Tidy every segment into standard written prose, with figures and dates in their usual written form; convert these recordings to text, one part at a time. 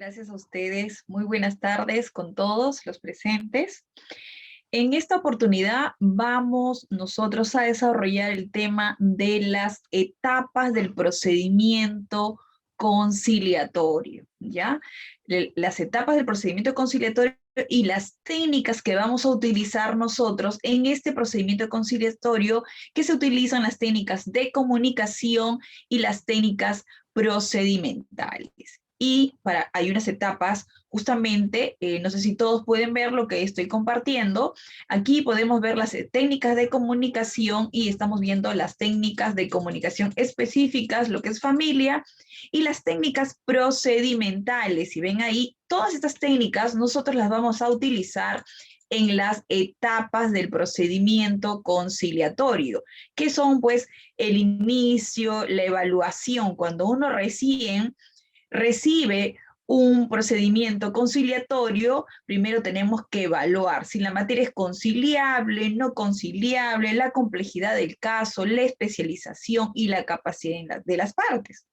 Gracias a ustedes. Muy buenas tardes con todos los presentes. En esta oportunidad vamos nosotros a desarrollar el tema de las etapas del procedimiento conciliatorio, ¿ya? Las etapas del procedimiento conciliatorio y las técnicas que vamos a utilizar nosotros en este procedimiento conciliatorio, que se utilizan las técnicas de comunicación y las técnicas procedimentales. Y hay unas etapas, justamente, no sé si todos pueden ver lo que estoy compartiendo. Aquí podemos ver las técnicas de comunicación y estamos viendo las técnicas de comunicación específicas, lo que es familia, y las técnicas procedimentales. Si ven ahí, todas estas técnicas nosotros las vamos a utilizar en las etapas del procedimiento conciliatorio, que son pues el inicio, la evaluación, cuando uno recién recibe un procedimiento conciliatorio, primero tenemos que evaluar si la materia es conciliable, no conciliable, la complejidad del caso, la especialización y la capacidad de las partes.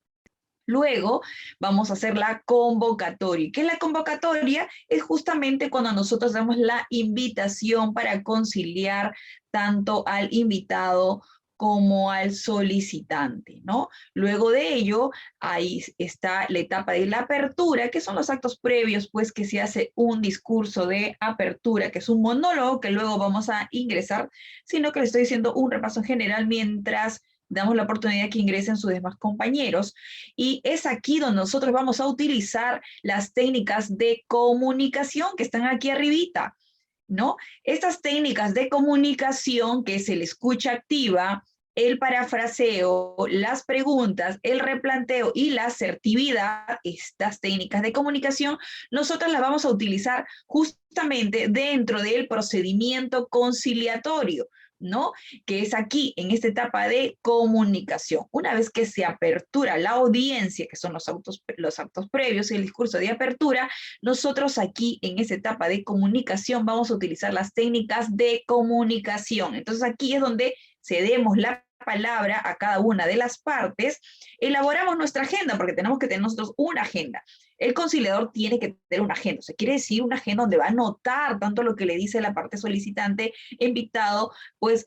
Luego vamos a hacer la convocatoria. ¿Qué es la convocatoria? Es justamente cuando nosotros damos la invitación para conciliar tanto al invitado como al solicitante, ¿no? Luego de ello, ahí está la etapa de la apertura, que son los actos previos, pues que se hace un discurso de apertura, que es un monólogo que luego vamos a ingresar, sino que les estoy diciendo un repaso general mientras damos la oportunidad que ingresen sus demás compañeros. Y es aquí donde nosotros vamos a utilizar las técnicas de comunicación que están aquí arribita, ¿no? Estas técnicas de comunicación, que es el escucha activa, el parafraseo, las preguntas, el replanteo y la asertividad, estas técnicas de comunicación, nosotros las vamos a utilizar justamente dentro del procedimiento conciliatorio, ¿no? Que es aquí, en esta etapa de comunicación. Una vez que se apertura la audiencia, que son los actos previos y el discurso de apertura, nosotros aquí, en esta etapa de comunicación, vamos a utilizar las técnicas de comunicación. Entonces aquí es donde cedemos la palabra a cada una de las partes, elaboramos nuestra agenda, porque tenemos que tener nosotros una agenda. El conciliador tiene que tener una agenda, o sea, quiere decir una agenda donde va a anotar tanto lo que le dice la parte solicitante, invitado, pues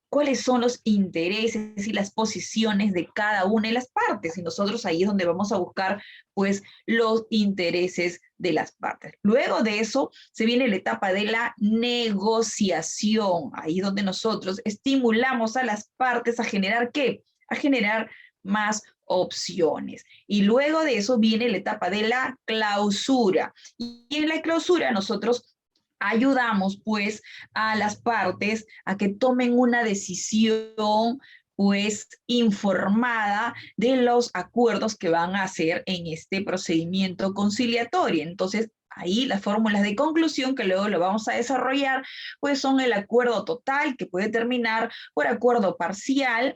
cuáles son los intereses y las posiciones de cada una de las partes. Y nosotros ahí es donde vamos a buscar, pues, los intereses de las partes. Luego de eso se viene la etapa de la negociación, ahí donde nosotros estimulamos a las partes a generar ¿qué? A generar más opciones. Y luego de eso viene la etapa de la clausura. Y en la clausura nosotros ayudamos pues a las partes a que tomen una decisión pues informada de los acuerdos que van a hacer en este procedimiento conciliatorio. Entonces, ahí las fórmulas de conclusión que luego lo vamos a desarrollar, pues son el acuerdo total, que puede terminar por acuerdo parcial,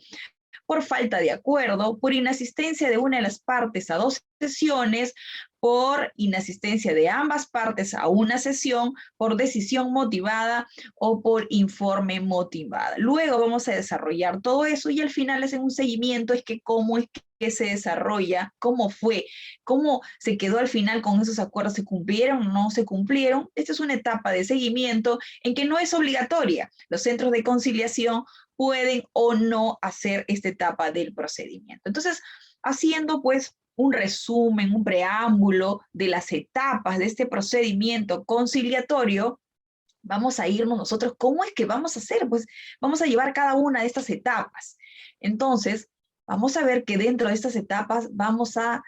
por falta de acuerdo, por inasistencia de una de las partes a dos sesiones, por inasistencia de ambas partes a una sesión, por decisión motivada o por informe motivada. Luego vamos a desarrollar todo eso y al final hacen un seguimiento, es que cómo es que se desarrolla, cómo fue, cómo se quedó al final con esos acuerdos, se cumplieron o no se cumplieron. Esta es una etapa de seguimiento en que no es obligatoria. Los centros de conciliación pueden o no hacer esta etapa del procedimiento. Entonces, haciendo pues un resumen, un preámbulo de las etapas de este procedimiento conciliatorio, vamos a irnos nosotros, ¿cómo es que vamos a hacer? Pues vamos a llevar cada una de estas etapas. Entonces, vamos a ver que dentro de estas etapas vamos a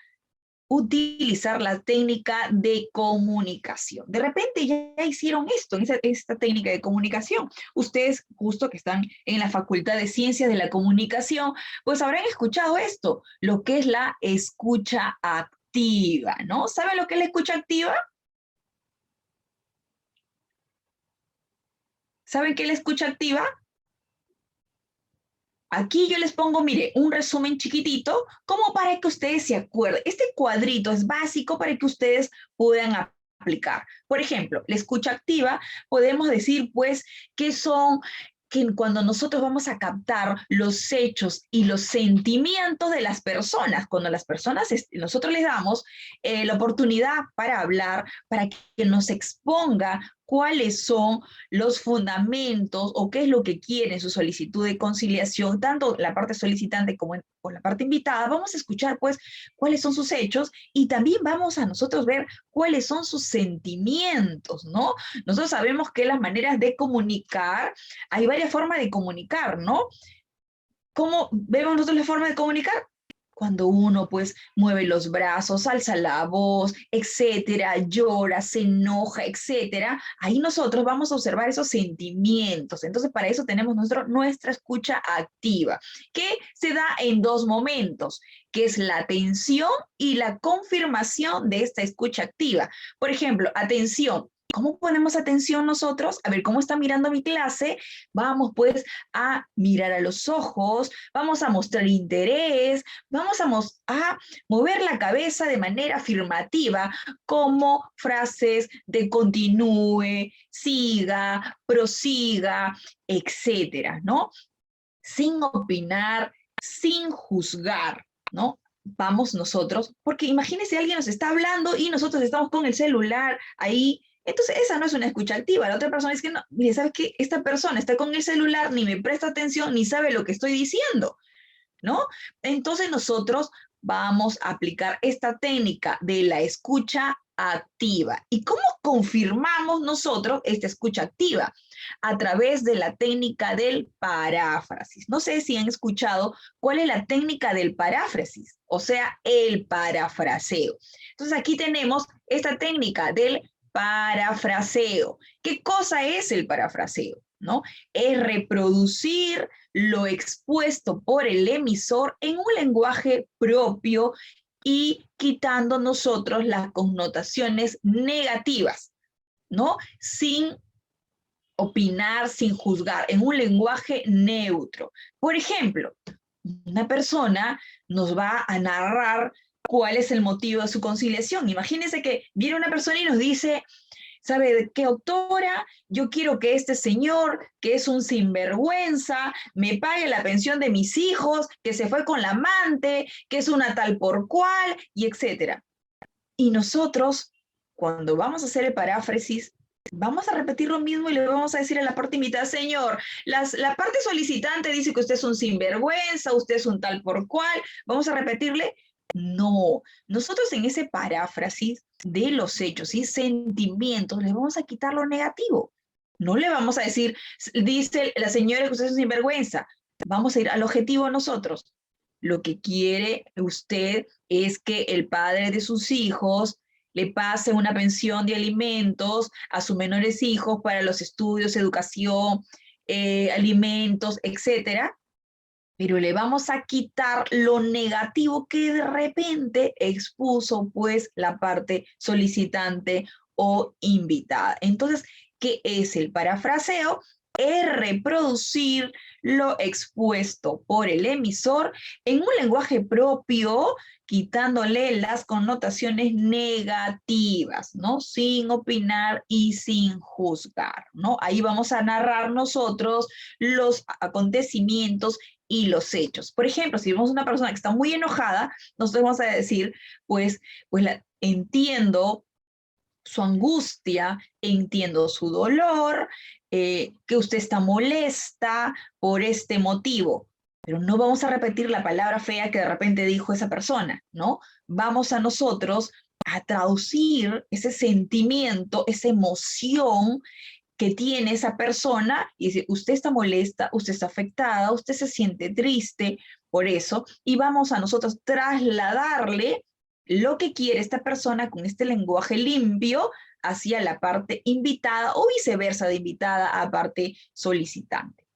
utilizar la técnica de comunicación. De repente ya hicieron esto, esta técnica de comunicación. Ustedes, justo que están en la Facultad de Ciencias de la Comunicación, pues habrán escuchado esto, lo que es la escucha activa, ¿no? ¿Saben lo que es la escucha activa? ¿Saben qué es la escucha activa? Aquí yo les pongo, mire, un resumen chiquitito, como para que ustedes se acuerden. Este cuadrito es básico para que ustedes puedan aplicar. Por ejemplo, la escucha activa, podemos decir, pues, que son que cuando nosotros vamos a captar los hechos y los sentimientos de las personas, cuando las personas, nosotros les damos la oportunidad para hablar, para que nos exponga cuáles son los fundamentos o qué es lo que quiere en su solicitud de conciliación, tanto la parte solicitante como con la parte invitada, vamos a escuchar pues cuáles son sus hechos y también vamos a nosotros ver cuáles son sus sentimientos, ¿no? Nosotros sabemos que las maneras de comunicar, hay varias formas de comunicar, ¿no? ¿Cómo vemos nosotros la forma de comunicar? Cuando uno pues mueve los brazos, alza la voz, etcétera, llora, se enoja, etcétera, ahí nosotros vamos a observar esos sentimientos. Entonces para eso tenemos nuestra escucha activa, que se da en dos momentos, que es la atención y la confirmación de esta escucha activa. Por ejemplo, atención. ¿Cómo ponemos atención nosotros? A ver, ¿cómo está mirando mi clase? Vamos pues a mirar a los ojos, vamos a mostrar interés, vamos a mover la cabeza de manera afirmativa, como frases de continúe, siga, prosiga, etcétera, ¿no? Sin opinar, sin juzgar, ¿no? Vamos nosotros, porque imagínense alguien nos está hablando y nosotros estamos con el celular ahí. Entonces, esa no es una escucha activa. La otra persona dice que no, mire, ¿sabes qué? Esta persona está con el celular, ni me presta atención, ni sabe lo que estoy diciendo, ¿no? Entonces, nosotros vamos a aplicar esta técnica de la escucha activa. ¿Y cómo confirmamos nosotros esta escucha activa? A través de la técnica del paráfrasis. No sé si han escuchado cuál es la técnica del paráfrasis, o sea, el parafraseo. Entonces, aquí tenemos esta técnica del parafraseo. ¿Qué cosa es el parafraseo? ¿No? Es reproducir lo expuesto por el emisor en un lenguaje propio y quitando nosotros las connotaciones negativas, ¿no? Sin opinar, sin juzgar, en un lenguaje neutro. Por ejemplo, una persona nos va a narrar cuál es el motivo de su conciliación. Imagínense que viene una persona y nos dice, ¿sabe qué, doctora? Yo quiero que este señor, que es un sinvergüenza, me pague la pensión de mis hijos, que se fue con la amante, que es una tal por cual, y etcétera. Y nosotros, cuando vamos a hacer el paráfrasis, vamos a repetir lo mismo y le vamos a decir a la parte invitada, señor, la parte solicitante dice que usted es un sinvergüenza, usted es un tal por cual, vamos a repetirle. No, nosotros en ese paráfrasis de los hechos y sentimientos le vamos a quitar lo negativo. No le vamos a decir, dice la señora que usted es un sinvergüenza. Vamos a ir al objetivo nosotros. Lo que quiere usted es que el padre de sus hijos le pase una pensión de alimentos a sus menores hijos para los estudios, educación, alimentos, etcétera, pero le vamos a quitar lo negativo que de repente expuso pues la parte solicitante o invitada. Entonces, ¿qué es el parafraseo? Es reproducir lo expuesto por el emisor en un lenguaje propio, quitándole las connotaciones negativas, ¿no? Sin opinar y sin juzgar, ¿no? Ahí vamos a narrar nosotros los acontecimientos y los hechos. Por ejemplo, si vemos una persona que está muy enojada, nosotros vamos a decir, entiendo su angustia, entiendo su dolor, que usted está molesta por este motivo, pero no vamos a repetir la palabra fea que de repente dijo esa persona, ¿no? Vamos a nosotros a traducir ese sentimiento, esa emoción que tiene esa persona y dice, usted está molesta, usted está afectada, usted se siente triste por eso, y vamos a nosotros trasladarle lo que quiere esta persona con este lenguaje limpio hacia la parte invitada o viceversa de invitada a parte solicitante.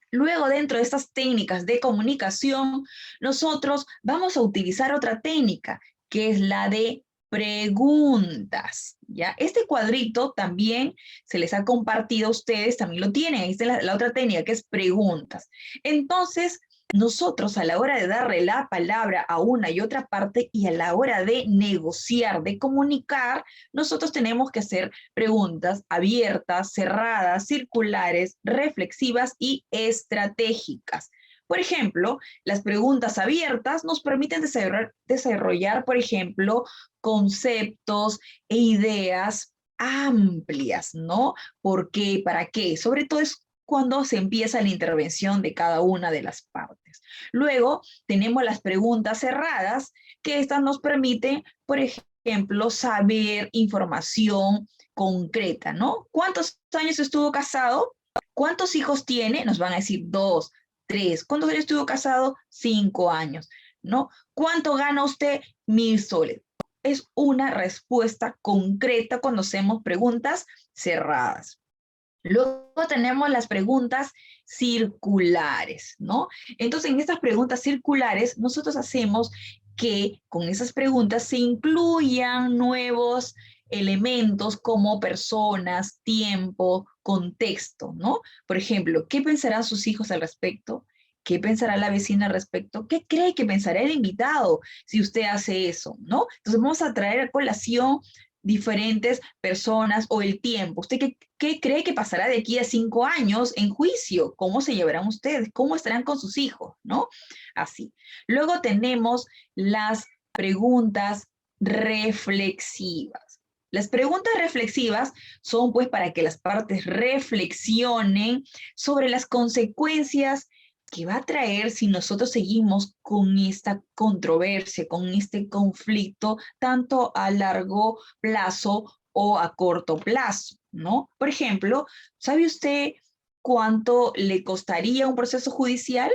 Luego, dentro de estas técnicas de comunicación, nosotros vamos a utilizar otra técnica, que es la de preguntas, ¿ya? Este cuadrito también se les ha compartido a ustedes, también lo tienen, ahí está la otra técnica que es preguntas. Entonces, nosotros a la hora de darle la palabra a una y otra parte y a la hora de negociar, de comunicar, nosotros tenemos que hacer preguntas abiertas, cerradas, circulares, reflexivas y estratégicas. Por ejemplo, las preguntas abiertas nos permiten desarrollar, por ejemplo, conceptos e ideas amplias, ¿no? ¿Por qué? ¿Para qué? Sobre todo es cuando se empieza la intervención de cada una de las partes. Luego tenemos las preguntas cerradas, que estas nos permiten, por ejemplo, saber información concreta, ¿no? ¿Cuántos años estuvo casado? ¿Cuántos hijos tiene? Nos van a decir 2, 3. ¿Cuántos años estuvo casado? 5 años, ¿no? ¿Cuánto gana usted? 1.000 soles. Es una respuesta concreta cuando hacemos preguntas cerradas. Luego tenemos las preguntas circulares, ¿no? Entonces, en estas preguntas circulares, nosotros hacemos que con esas preguntas se incluyan nuevos elementos como personas, tiempo, contexto, ¿no? Por ejemplo, ¿qué pensarán sus hijos al respecto? ¿Qué pensará la vecina al respecto? ¿Qué cree que pensará el invitado si usted hace eso, ¿no? Entonces vamos a traer a colación diferentes personas o el tiempo. ¿Usted qué cree que pasará de aquí a 5 años en juicio? ¿Cómo se llevarán ustedes? ¿Cómo estarán con sus hijos? ¿No? Así. Luego tenemos las preguntas reflexivas. Las preguntas reflexivas son pues para que las partes reflexionen sobre las consecuencias que va a traer si nosotros seguimos con esta controversia, con este conflicto, tanto a largo plazo o a corto plazo, ¿no? Por ejemplo, ¿sabe usted cuánto le costaría un proceso judicial?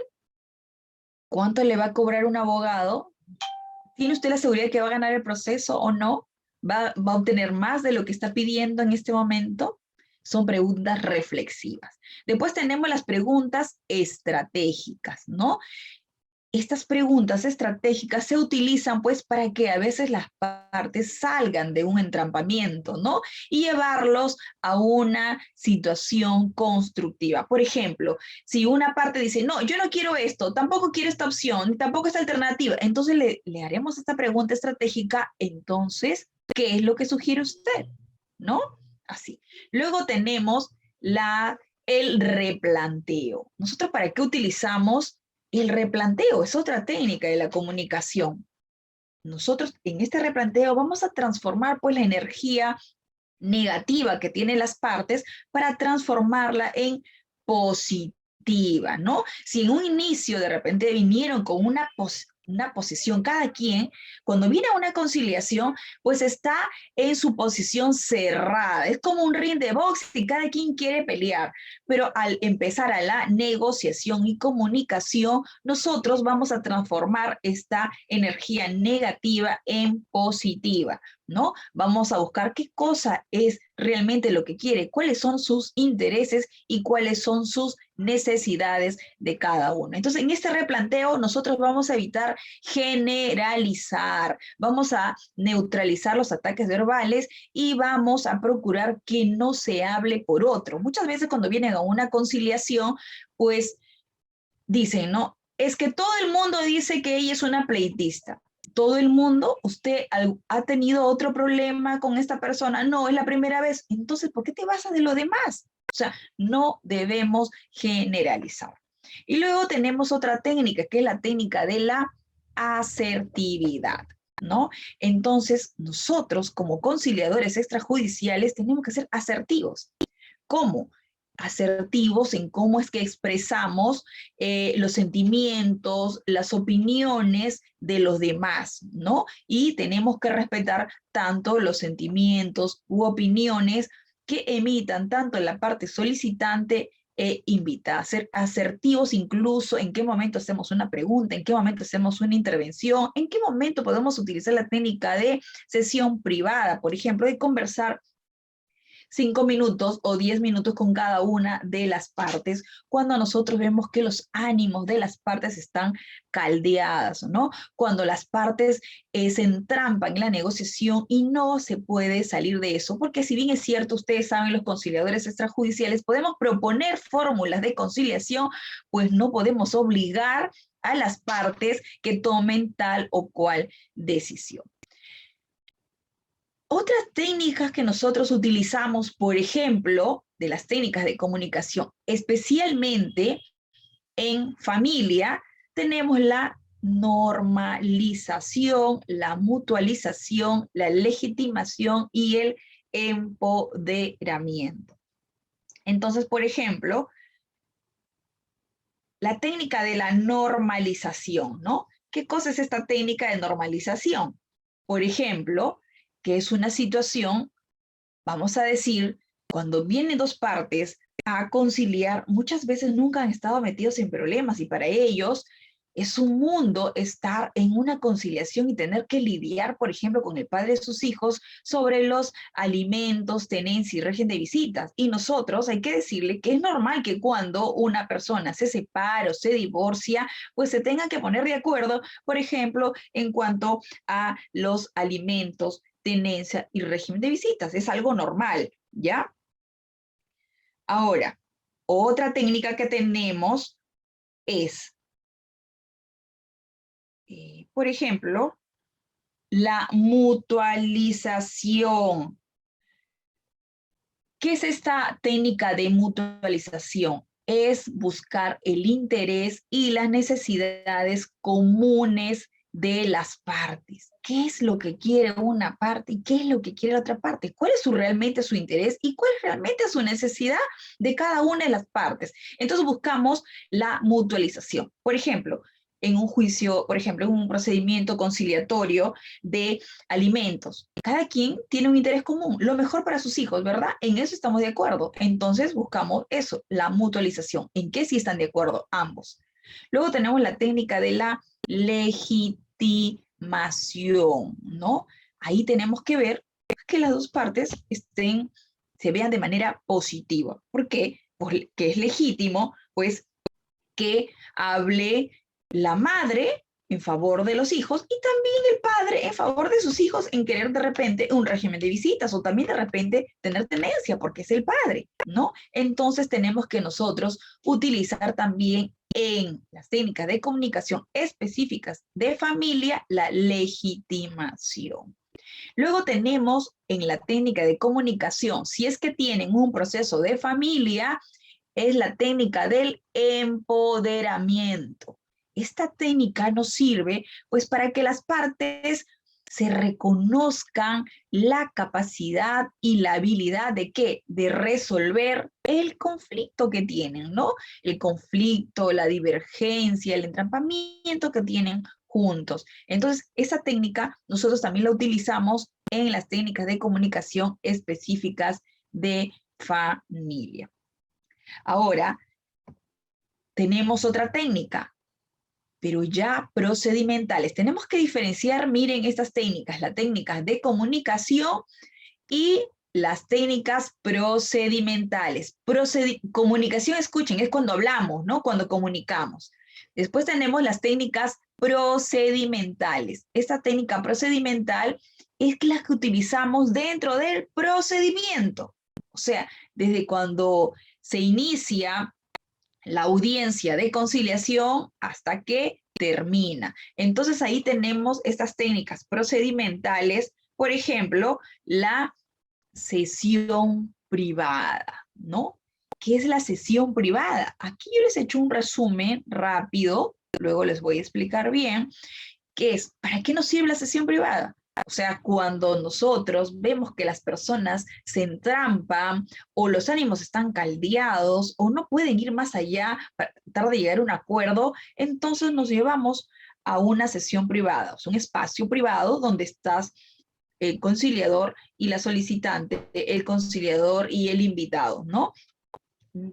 ¿Cuánto le va a cobrar un abogado? ¿Tiene usted la seguridad de que va a ganar el proceso o no? ¿Va a obtener más de lo que está pidiendo en este momento? Son preguntas reflexivas. Después tenemos las preguntas estratégicas, ¿no? Estas preguntas estratégicas se utilizan pues para que a veces las partes salgan de un entrampamiento, ¿no? Y llevarlos a una situación constructiva. Por ejemplo, si una parte dice, no, yo no quiero esto, tampoco quiero esta opción, tampoco esta alternativa, entonces le haremos esta pregunta estratégica, entonces, ¿qué es lo que sugiere usted? ¿No? Así. Luego tenemos el replanteo. ¿Nosotros para qué utilizamos el replanteo? Es otra técnica de la comunicación. Nosotros en este replanteo vamos a transformar pues la energía negativa que tienen las partes para transformarla en positiva, ¿no? Si en un inicio de repente vinieron con una posición cada quien, cuando viene a una conciliación, pues está en su posición cerrada. Es como un ring de box y cada quien quiere pelear. Pero al empezar a la negociación y comunicación, nosotros vamos a transformar esta energía negativa en positiva, ¿no? Vamos a buscar qué cosa es realmente lo que quiere, cuáles son sus intereses y cuáles son sus necesidades de cada uno. Entonces, en este replanteo, nosotros vamos a evitar generalizar, vamos a neutralizar los ataques verbales y vamos a procurar que no se hable por otro. Muchas veces cuando vienen a una conciliación, pues dicen, no, es que todo el mundo dice que ella es una pleitista. Todo el mundo, usted ha tenido otro problema con esta persona, no, es la primera vez. Entonces, ¿por qué te basas de lo demás? O sea, no debemos generalizar. Y luego tenemos otra técnica, que es la técnica de la asertividad, ¿no? Entonces, nosotros como conciliadores extrajudiciales tenemos que ser asertivos. ¿Cómo? Asertivos en cómo es que expresamos los sentimientos, las opiniones de los demás, ¿no? Y tenemos que respetar tanto los sentimientos u opiniones que emitan tanto la parte solicitante e invita a ser asertivos incluso en qué momento hacemos una pregunta, en qué momento hacemos una intervención, en qué momento podemos utilizar la técnica de sesión privada, por ejemplo, de conversar 5 minutos o 10 minutos con cada una de las partes cuando nosotros vemos que los ánimos de las partes están caldeadas, ¿no? Cuando las partes se entrampan en la negociación y no se puede salir de eso, porque si bien es cierto, ustedes saben, los conciliadores extrajudiciales podemos proponer fórmulas de conciliación, pues no podemos obligar a las partes que tomen tal o cual decisión. Otras técnicas que nosotros utilizamos, por ejemplo, de las técnicas de comunicación, especialmente en familia, tenemos la normalización, la mutualización, la legitimación y el empoderamiento. Entonces, por ejemplo, la técnica de la normalización, ¿no? ¿Qué cosa es esta técnica de normalización? Por ejemplo, que es una situación, vamos a decir, cuando vienen dos partes a conciliar, muchas veces nunca han estado metidos en problemas y para ellos es un mundo estar en una conciliación y tener que lidiar, por ejemplo, con el padre de sus hijos sobre los alimentos, tenencia y régimen de visitas. Y nosotros hay que decirle que es normal que cuando una persona se separa o se divorcia, pues se tenga que poner de acuerdo, por ejemplo, en cuanto a los alimentos, tenencia y régimen de visitas. Es algo normal, ¿ya? Ahora, otra técnica que tenemos es, por ejemplo, la mutualización. ¿Qué es esta técnica de mutualización? Es buscar el interés y las necesidades comunes de las partes. ¿Qué es lo que quiere una parte y qué es lo que quiere la otra parte? ¿Cuál es realmente su interés y cuál es realmente su necesidad de cada una de las partes? Entonces buscamos la mutualización. Por ejemplo, en un juicio, por ejemplo, en un procedimiento conciliatorio de alimentos. Cada quien tiene un interés común, lo mejor para sus hijos, ¿verdad? En eso estamos de acuerdo. Entonces buscamos eso, la mutualización. ¿En qué sí están de acuerdo ambos? Luego tenemos la técnica de la legitimación, ¿no? Ahí tenemos que ver que las dos partes se vean de manera positiva. ¿Por qué? Porque es legítimo, pues, que hable la madre en favor de los hijos y también el padre en favor de sus hijos en querer de repente un régimen de visitas o también de repente tener tenencia porque es el padre, ¿no? Entonces tenemos que nosotros utilizar también en las técnicas de comunicación específicas de familia la legitimación. Luego tenemos en la técnica de comunicación, si es que tienen un proceso de familia, es la técnica del empoderamiento. Esta técnica nos sirve pues para que las partes se reconozcan la capacidad y la habilidad de ¿qué? De resolver el conflicto que tienen, ¿no? El conflicto, la divergencia, el entrampamiento que tienen juntos. Entonces, esa técnica nosotros también la utilizamos en las técnicas de comunicación específicas de familia. Ahora, tenemos otra técnica, pero ya procedimentales. Tenemos que diferenciar, miren, estas técnicas, las técnicas de comunicación y las técnicas procedimentales. Comunicación, escuchen, es cuando hablamos, ¿no? Cuando comunicamos. Después tenemos las técnicas procedimentales. Esta técnica procedimental es la que utilizamos dentro del procedimiento. O sea, desde cuando se inicia la audiencia de conciliación hasta que termina. Entonces ahí tenemos estas técnicas procedimentales, por ejemplo, la sesión privada, ¿no? ¿Qué es la sesión privada? Aquí yo les he hecho un resumen rápido, luego les voy a explicar bien, qué es, ¿para qué nos sirve la sesión privada? O sea, cuando nosotros vemos que las personas se entrampan o los ánimos están caldeados o no pueden ir más allá para tratar de llegar a un acuerdo, entonces nos llevamos a una sesión privada, o sea, un espacio privado donde estás el conciliador y la solicitante, el conciliador y el invitado, ¿no?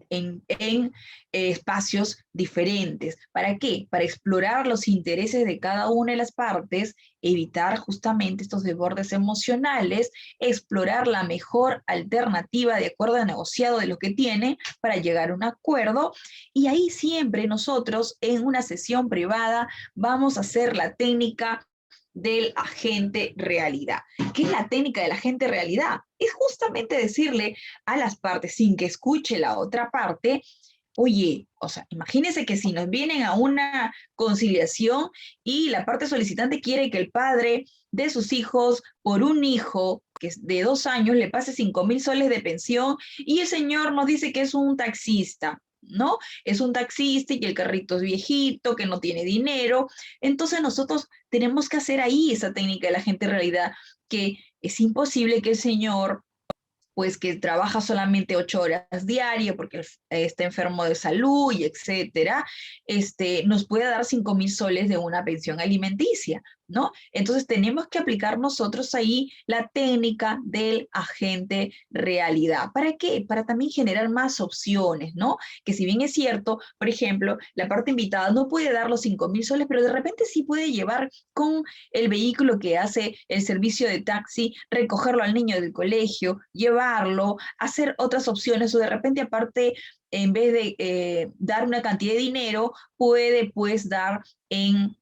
en espacios diferentes. ¿Para qué? Para explorar los intereses de cada una de las partes, evitar justamente estos desbordes emocionales, explorar la mejor alternativa de acuerdo al negociado de lo que tiene para llegar a un acuerdo. Y ahí siempre nosotros en una sesión privada vamos a hacer la técnica del agente realidad. ¿Qué es la técnica del agente realidad? Es justamente decirle a las partes, sin que escuche la otra parte, oye, o sea, imagínense que si nos vienen a una conciliación y la parte solicitante quiere que el padre de sus hijos, por un hijo que es de 2 años, le pase 5.000 soles de pensión y el señor nos dice que es un taxista, ¿no? Es un taxista y que el carrito es viejito, que no tiene dinero. Entonces nosotros tenemos que hacer ahí esa técnica de la gente realidad, que es imposible que el señor pues que trabaja solamente 8 horas diarias porque está enfermo de salud y etcétera, nos puede dar 5.000 soles de una pensión alimenticia, ¿no? Entonces tenemos que aplicar nosotros ahí la técnica del agente realidad. ¿Para qué? Para también generar más opciones, ¿no? Que si bien es cierto, por ejemplo, la parte invitada no puede dar los 5.000 soles, pero de repente sí puede llevar con el vehículo que hace el servicio de taxi, recogerlo al niño del colegio, llevarlo, hacer otras opciones o de repente aparte, en vez de dar una cantidad de dinero, puede pues dar en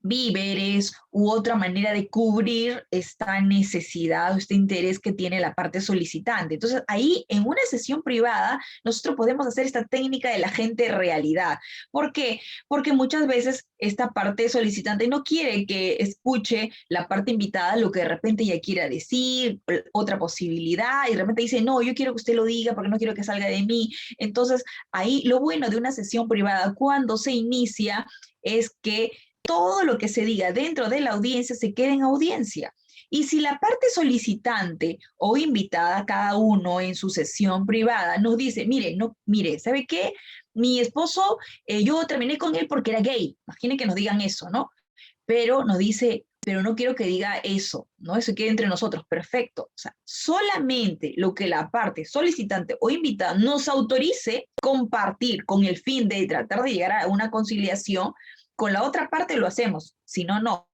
víveres u otra manera de cubrir esta necesidad o este interés que tiene la parte solicitante. Entonces, ahí en una sesión privada, nosotros podemos hacer esta técnica de la agente realidad. ¿Por qué? Porque muchas veces esta parte solicitante no quiere que escuche la parte invitada lo que de repente ella quiera decir, otra posibilidad, y de repente dice, no, yo quiero que usted lo diga porque no quiero que salga de mí. Entonces, ahí lo bueno de una sesión privada cuando se inicia es que todo lo que se diga dentro de la audiencia se quede en audiencia. Y si la parte solicitante o invitada, cada uno en su sesión privada, nos dice, mire, no, mire, ¿sabe qué? Mi esposo, yo terminé con él porque era gay. Imaginen que nos digan eso, ¿no? Pero nos dice, pero no quiero que diga eso, ¿no? Eso quede entre nosotros, perfecto. O sea, solamente lo que la parte solicitante o invitada nos autorice compartir con el fin de tratar de llegar a una conciliación, con la otra parte lo hacemos, si no, no.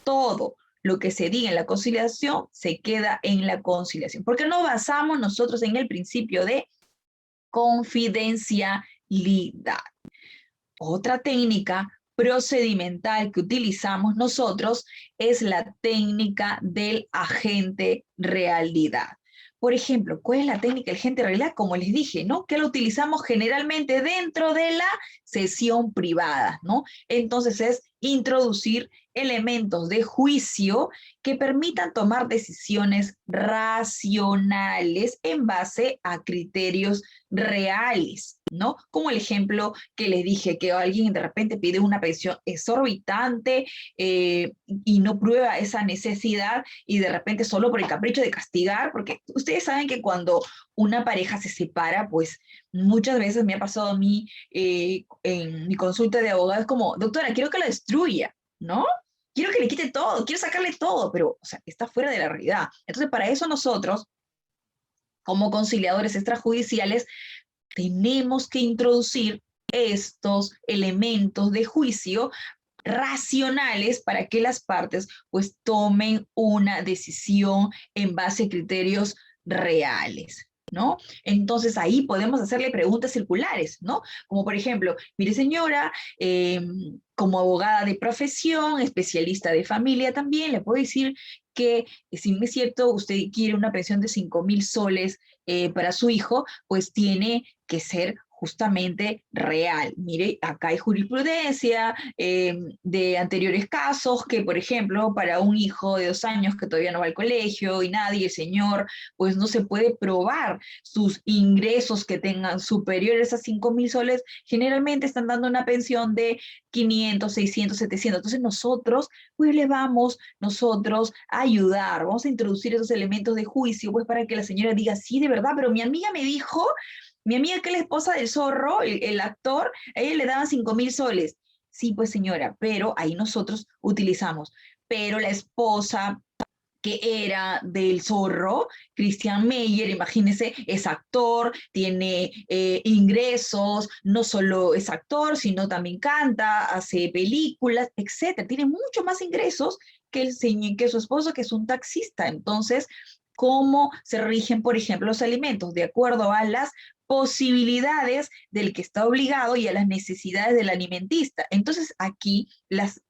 Todo lo que se diga en la conciliación se queda en la conciliación, porque no basamos nosotros en el principio de confidencialidad. Otra técnica procedimental que utilizamos nosotros es la técnica del agente realidad. Por ejemplo, ¿cuál es la técnica del agente realidad? Como les dije, ¿no? Que la utilizamos generalmente dentro de la sesión privada, ¿no? Entonces es introducir elementos de juicio que permitan tomar decisiones racionales en base a criterios reales, ¿no? Como el ejemplo que les dije, que alguien de repente pide una pensión exorbitante y no prueba esa necesidad y de repente solo por el capricho de castigar, porque ustedes saben que cuando una pareja se separa, pues muchas veces me ha pasado a mí en mi consulta de abogado, es como, doctora, quiero que la destruya, ¿no? Quiero que le quite todo, quiero sacarle todo, pero o sea, está fuera de la realidad. Entonces, para eso nosotros, como conciliadores extrajudiciales, tenemos que introducir estos elementos de juicio racionales para que las partes pues tomen una decisión en base a criterios reales, ¿no? Entonces ahí podemos hacerle preguntas circulares, ¿no? Como por ejemplo, mire señora, como abogada de profesión, especialista de familia también, le puedo decir que si no es cierto, usted quiere una pensión de 5.000 soles para su hijo, pues tiene que ser justamente real. Mire, acá hay jurisprudencia de anteriores casos que, por ejemplo, para un hijo de 2 años que todavía no va al colegio y nadie, el señor, pues no se puede probar sus ingresos que tengan superiores a 5.000 soles, generalmente están dando una pensión de 500, 600, 700. Entonces nosotros, pues le vamos nosotros a ayudar, vamos a introducir esos elementos de juicio, pues para que la señora diga, sí, de verdad, pero mi amiga me dijo, mi amiga que es la esposa del zorro, el actor, a ella le daban 5.000 soles. Sí, pues señora, pero ahí nosotros utilizamos, pero la esposa que era del Zorro, Christian Meyer, imagínense, es actor, tiene ingresos, no solo es actor, sino también canta, hace películas, etcétera. Tiene mucho más ingresos que su esposo, que es un taxista. Entonces, ¿cómo se rigen, por ejemplo, los alimentos? De acuerdo a las posibilidades del que está obligado y a las necesidades del alimentista. Entonces, aquí las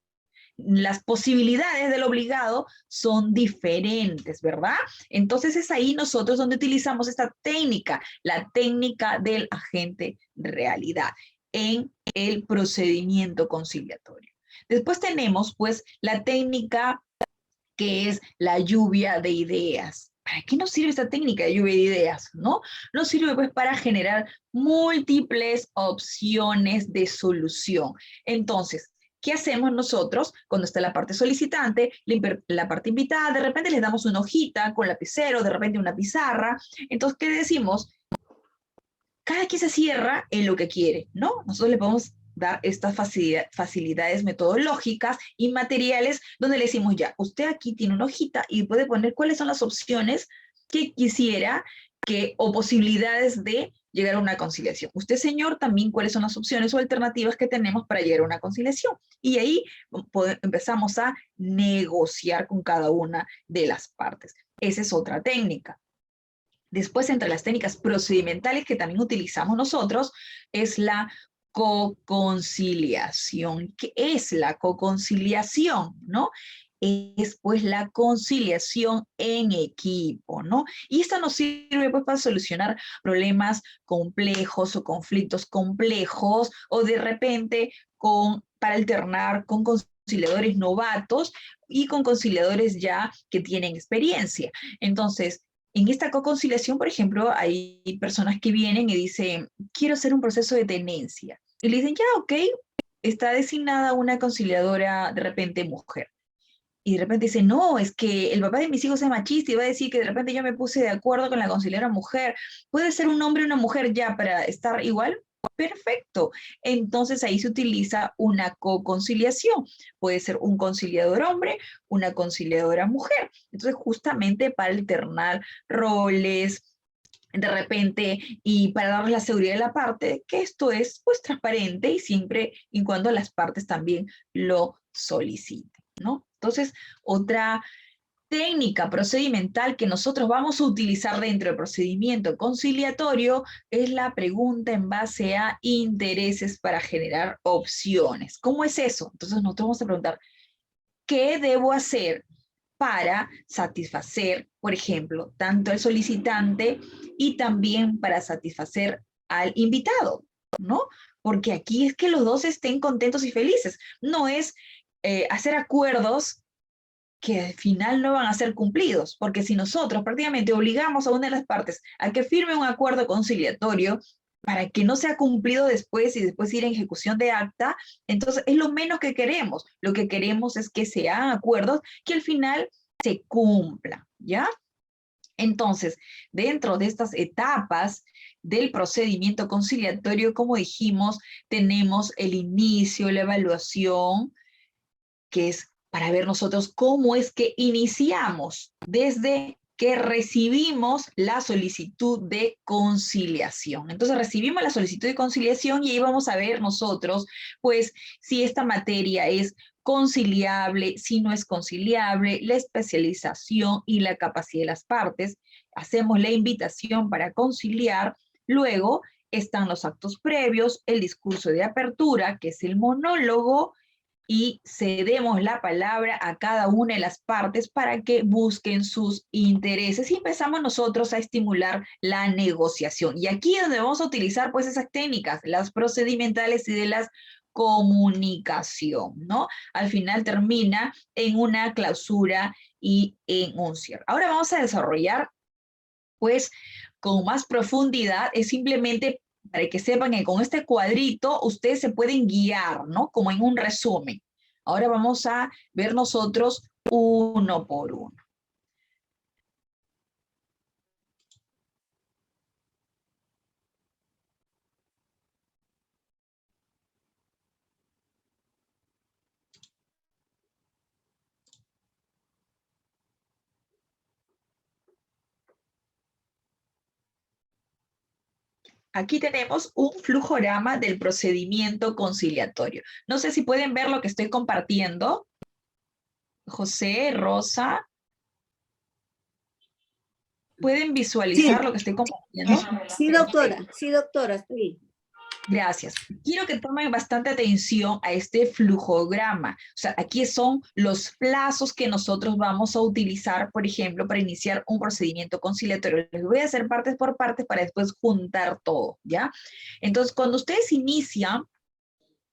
posibilidades del obligado son diferentes, ¿verdad? Entonces es ahí nosotros donde utilizamos esta técnica, la técnica del agente de realidad en el procedimiento conciliatorio. Después tenemos pues la técnica que es la lluvia de ideas. ¿Para qué nos sirve esta técnica de lluvia de ideas? ¿No? Nos sirve pues para generar múltiples opciones de solución. Entonces, ¿qué hacemos nosotros cuando está la parte solicitante, la parte invitada? De repente les damos una hojita con lapicero, de repente una pizarra. Entonces, ¿qué decimos? Cada quien se cierra en lo que quiere, ¿no? Nosotros le podemos dar estas facilidades metodológicas y materiales donde le decimos ya, usted aquí tiene una hojita y puede poner cuáles son las opciones que quisiera o posibilidades de llegar a una conciliación. Usted, señor, también cuáles son las opciones o alternativas que tenemos para llegar a una conciliación. Y ahí empezamos a negociar con cada una de las partes. Esa es otra técnica. Después, entre las técnicas procedimentales que también utilizamos nosotros, es la coconciliación. ¿Qué es la coconciliación? ¿No? Es pues la conciliación en equipo, ¿no? Y esta nos sirve pues para solucionar problemas complejos o conflictos complejos o de repente para alternar con conciliadores novatos y con conciliadores ya que tienen experiencia. Entonces, en esta co-conciliación, por ejemplo, hay personas que vienen y dicen, quiero hacer un proceso de tenencia. Y le dicen, ya, ok, está designada una conciliadora de repente mujer. Y de repente dice, no, es que el papá de mis hijos es machista y va a decir que de repente yo me puse de acuerdo con la conciliadora mujer. ¿Puede ser un hombre y una mujer ya para estar igual? Perfecto. Entonces ahí se utiliza una co-conciliación. Puede ser un conciliador hombre, una conciliadora mujer. Entonces justamente para alternar roles, de repente, y para darles la seguridad de la parte, que esto es pues transparente y siempre y cuando las partes también lo soliciten, ¿no? Entonces, otra técnica procedimental que nosotros vamos a utilizar dentro del procedimiento conciliatorio es la pregunta en base a intereses para generar opciones. ¿Cómo es eso? Entonces nosotros vamos a preguntar, ¿qué debo hacer para satisfacer, por ejemplo, tanto al solicitante y también para satisfacer al invitado, ¿no? Porque aquí es que los dos estén contentos y felices. No es hacer acuerdos que al final no van a ser cumplidos, porque si nosotros prácticamente obligamos a una de las partes a que firme un acuerdo conciliatorio para que no sea cumplido después y después ir en ejecución de acta, entonces es lo menos que queremos. Lo que queremos es que se hagan acuerdos que al final se cumplan, ¿ya? Entonces, dentro de estas etapas del procedimiento conciliatorio, como dijimos, tenemos el inicio, la evaluación, que es para ver nosotros cómo es que iniciamos desde que recibimos la solicitud de conciliación. Entonces recibimos la solicitud de conciliación y ahí vamos a ver nosotros, pues, si esta materia es conciliable, si no es conciliable, la especialización y la capacidad de las partes. Hacemos la invitación para conciliar, luego están los actos previos, el discurso de apertura, que es el monólogo, y cedemos la palabra a cada una de las partes para que busquen sus intereses y empezamos nosotros a estimular la negociación. Y aquí es donde vamos a utilizar pues esas técnicas, las procedimentales y de las comunicación, ¿no? Al final termina en una clausura y en un cierre. Ahora vamos a desarrollar pues con más profundidad, es simplemente para que sepan que con este cuadrito ustedes se pueden guiar, ¿no? Como en un resumen. Ahora vamos a ver nosotros uno por uno. Aquí tenemos un flujograma del procedimiento conciliatorio. No sé si pueden ver lo que estoy compartiendo. José, Rosa, ¿pueden Sí, visualizar lo que estoy compartiendo? sí, doctora, sí. Gracias. Quiero que tomen bastante atención a este flujograma. O sea, aquí son los plazos que nosotros vamos a utilizar, por ejemplo, para iniciar un procedimiento conciliatorio. Les voy a hacer partes por partes para después juntar todo, ¿ya? Entonces, cuando ustedes inician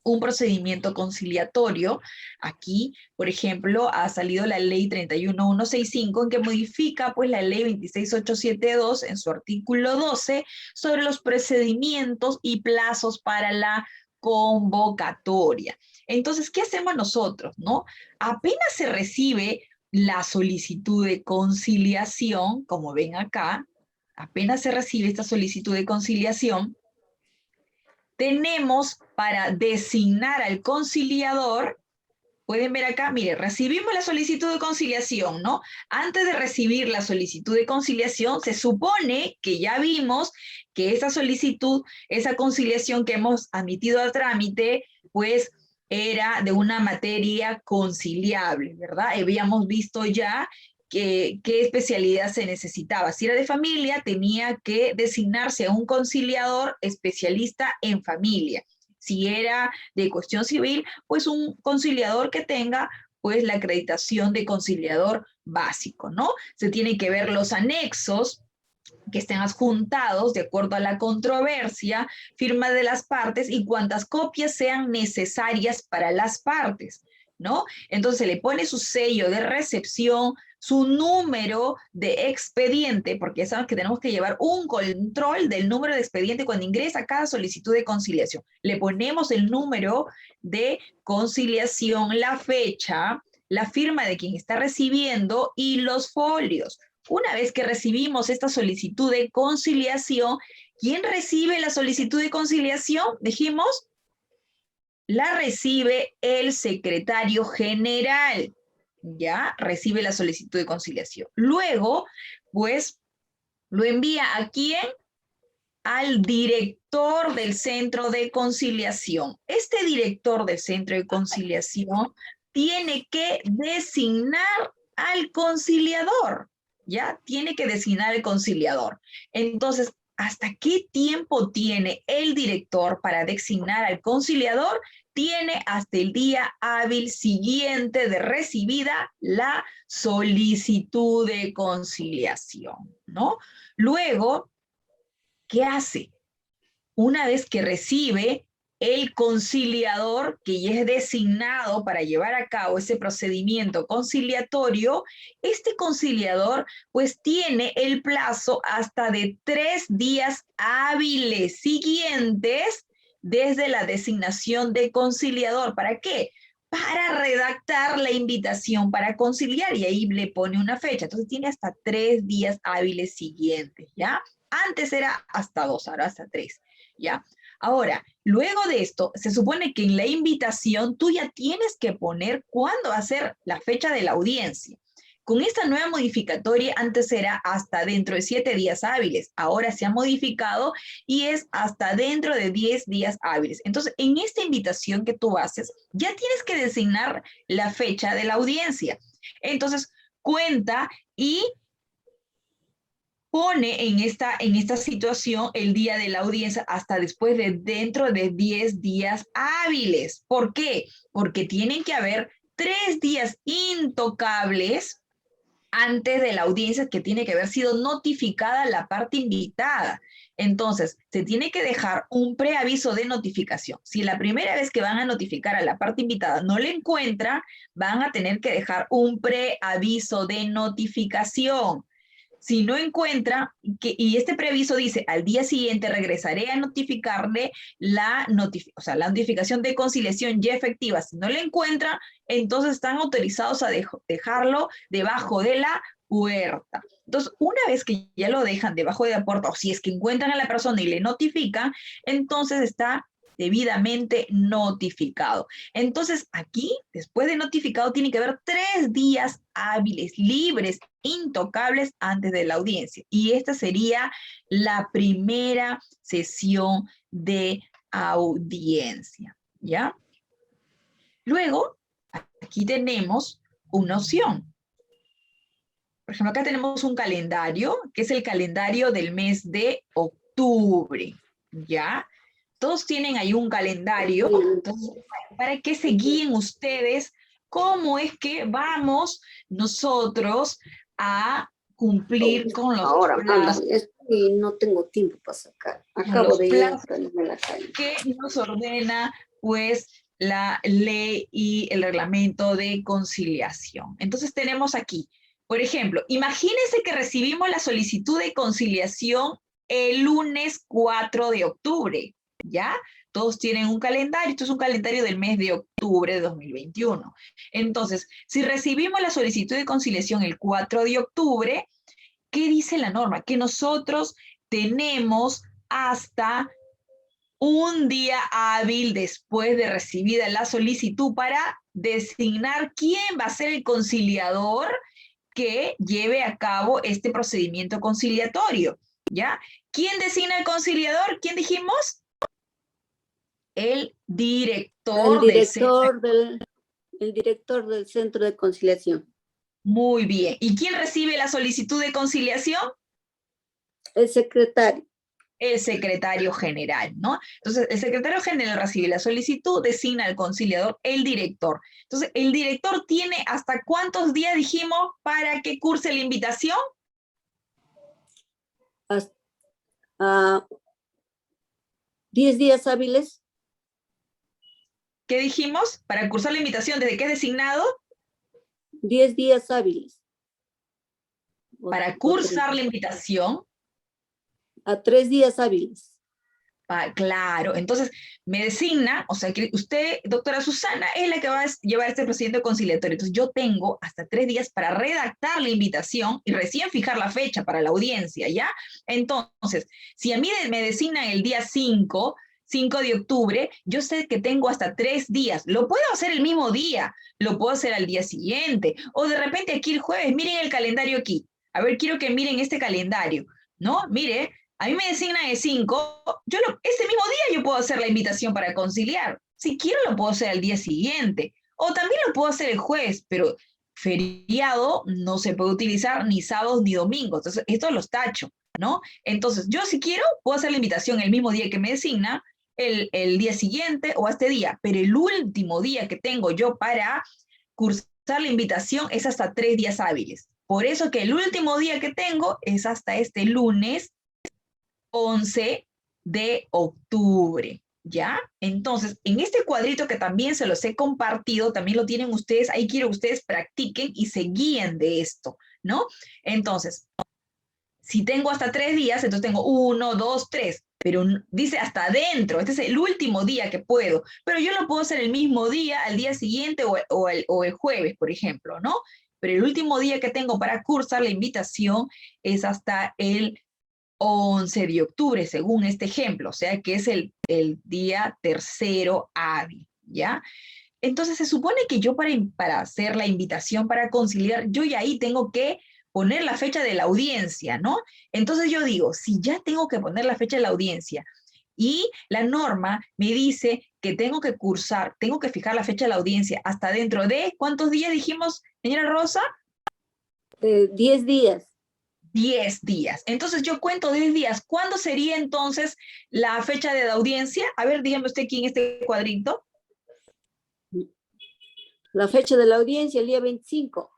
un procedimiento conciliatorio, aquí, por ejemplo, ha salido la ley 31165 en que modifica pues la ley 26872 en su artículo 12 sobre los procedimientos y plazos para la convocatoria. Entonces, ¿qué hacemos nosotros, no? Apenas se recibe la solicitud de conciliación, como ven acá, apenas se recibe esta solicitud de conciliación, tenemos para designar al conciliador, pueden ver acá, mire, recibimos la solicitud de conciliación, ¿no? Antes de recibir la solicitud de conciliación, se supone que ya vimos que esa solicitud, esa conciliación que hemos admitido a trámite, pues era de una materia conciliable, ¿verdad? Habíamos visto ya qué especialidad se necesitaba. Si era de familia, tenía que designarse a un conciliador especialista en familia. Si era de cuestión civil, pues un conciliador que tenga pues la acreditación de conciliador básico, ¿no? Se tienen que ver los anexos que estén adjuntados de acuerdo a la controversia, firma de las partes y cuántas copias sean necesarias para las partes, ¿no? Entonces le pone su sello de recepción, su número de expediente, porque ya saben que tenemos que llevar un control del número de expediente cuando ingresa cada solicitud de conciliación. Le ponemos el número de conciliación, la fecha, la firma de quien está recibiendo y los folios. Una vez que recibimos esta solicitud de conciliación, ¿quién recibe la solicitud de conciliación? Dijimos, la recibe el secretario general, ¿ya? Recibe la solicitud de conciliación. Luego, pues, lo envía ¿a quién? Al director del centro de conciliación. Este director del centro de conciliación tiene que designar al conciliador, ¿ya? Tiene que designar al conciliador. Entonces, ¿hasta qué tiempo tiene el director para designar al conciliador? Tiene hasta el día hábil siguiente de recibida la solicitud de conciliación, ¿no? Luego, ¿qué hace? Una vez que recibe el conciliador que ya es designado para llevar a cabo ese procedimiento conciliatorio, este conciliador pues tiene el plazo hasta de 3 días hábiles siguientes desde la designación de conciliador. ¿Para qué? Para redactar la invitación para conciliar y ahí le pone una fecha. Entonces tiene hasta 3 días hábiles siguientes, ¿ya? Antes era hasta 2, ahora hasta 3. ¿Ya? Ahora, luego de esto, se supone que en la invitación tú ya tienes que poner cuándo va a ser la fecha de la audiencia. Con esta nueva modificatoria, antes era hasta dentro de 7 días hábiles, ahora se ha modificado y es hasta dentro de 10 días hábiles. Entonces, en esta invitación que tú haces, ya tienes que designar la fecha de la audiencia. Entonces, cuenta y pone en esta situación el día de la audiencia hasta después de dentro de 10 días hábiles. ¿Por qué? Porque tienen que haber 3 días intocables antes de la audiencia que tiene que haber sido notificada la parte invitada. Entonces, se tiene que dejar un preaviso de notificación. Si la primera vez que van a notificar a la parte invitada no le encuentra, van a tener que dejar un preaviso de notificación. Si no encuentra, y este preaviso dice, al día siguiente regresaré a notificarle la notificación de conciliación ya efectiva. Si no le encuentra, entonces están autorizados a dejarlo debajo de la puerta. Entonces, una vez que ya lo dejan debajo de la puerta, o si es que encuentran a la persona y le notifican, entonces está debidamente notificado. Entonces, aquí, después de notificado, tiene que haber 3 días hábiles, libres, intocables antes de la audiencia. Y esta sería la primera sesión de audiencia, ¿ya? Luego, aquí tenemos una opción. Por ejemplo, acá tenemos un calendario, que es el calendario del mes de octubre, ¿ya? Todos tienen ahí un calendario, entonces, para que se guíen ustedes cómo es que vamos nosotros a cumplir con los Ahora, plazos, y no tengo tiempo para sacar. con Acabo los de llegar plazos de la calle. que nos ordena, pues, la ley y el reglamento de conciliación. Entonces tenemos aquí, por ejemplo, imagínense que recibimos la solicitud de conciliación el lunes 4 de octubre, ¿ya? Todos tienen un calendario, esto es un calendario del mes de octubre de 2021. Entonces, si recibimos la solicitud de conciliación el 4 de octubre, ¿qué dice la norma? Que nosotros tenemos hasta un día hábil después de recibida la solicitud para designar quién va a ser el conciliador que lleve a cabo este procedimiento conciliatorio, ¿ya? ¿Quién designa el conciliador? ¿Quién dijimos? El director del centro. El director del centro de conciliación. Muy bien. ¿Y quién recibe la solicitud de conciliación? El secretario. El secretario general, ¿no? Entonces, el secretario general recibe la solicitud, designa al conciliador, el director. Entonces, el director tiene hasta cuántos días, dijimos, para que curse la invitación. Hasta 10 días hábiles. ¿Qué dijimos? Para cursar la invitación, ¿desde qué es designado? 10 días hábiles. Para cursar la invitación. A 3 días hábiles. Claro, entonces me designa, o sea, que usted, doctora Susana, es la que va a llevar este procedimiento conciliatorio. Entonces yo tengo hasta 3 días para redactar la invitación y recién fijar la fecha para la audiencia, ¿ya? Entonces, si a mí me designan el día 5 de octubre, yo sé que tengo hasta 3 días. Lo puedo hacer el mismo día, lo puedo hacer al día siguiente, o de repente aquí el jueves, miren el calendario aquí. A ver, quiero que miren este calendario, ¿no? Mire, a mí me designan el 5, ese mismo día yo puedo hacer la invitación para conciliar. Si quiero lo puedo hacer al día siguiente. O también lo puedo hacer el jueves, pero feriado no se puede utilizar ni sábados ni domingos. Entonces, esto los tacho, ¿no? Entonces, yo si quiero, puedo hacer la invitación el mismo día que me designa, el día siguiente o a este día. Pero el último día que tengo yo para cursar la invitación es hasta 3 días hábiles. Por eso que el último día que tengo es hasta este lunes 11 de octubre, ¿ya? Entonces, en este cuadrito que también se los he compartido, también lo tienen ustedes, ahí quiero que ustedes practiquen y se guíen de esto, ¿no? Entonces, si tengo hasta 3 días, entonces tengo 1, 2, 3, pero dice hasta adentro, este es el último día que puedo, pero yo lo puedo hacer el mismo día, al día siguiente o el jueves, por ejemplo, ¿no? Pero el último día que tengo para cursar la invitación es hasta el 11 de octubre, según este ejemplo, o sea que es el día tercero hábil, ¿ya? Entonces se supone que yo para hacer la invitación para conciliar, yo ya ahí tengo que poner la fecha de la audiencia, ¿no? Entonces yo digo, si ya tengo que poner la fecha de la audiencia y la norma me dice que tengo que cursar, tengo que fijar la fecha de la audiencia hasta dentro de, ¿cuántos días dijimos, señora Rosa? 10 días. 10 días. Entonces yo cuento 10 días. ¿Cuándo sería entonces la fecha de la audiencia? A ver, dígame usted aquí en este cuadrito. La fecha de la audiencia, el día 25.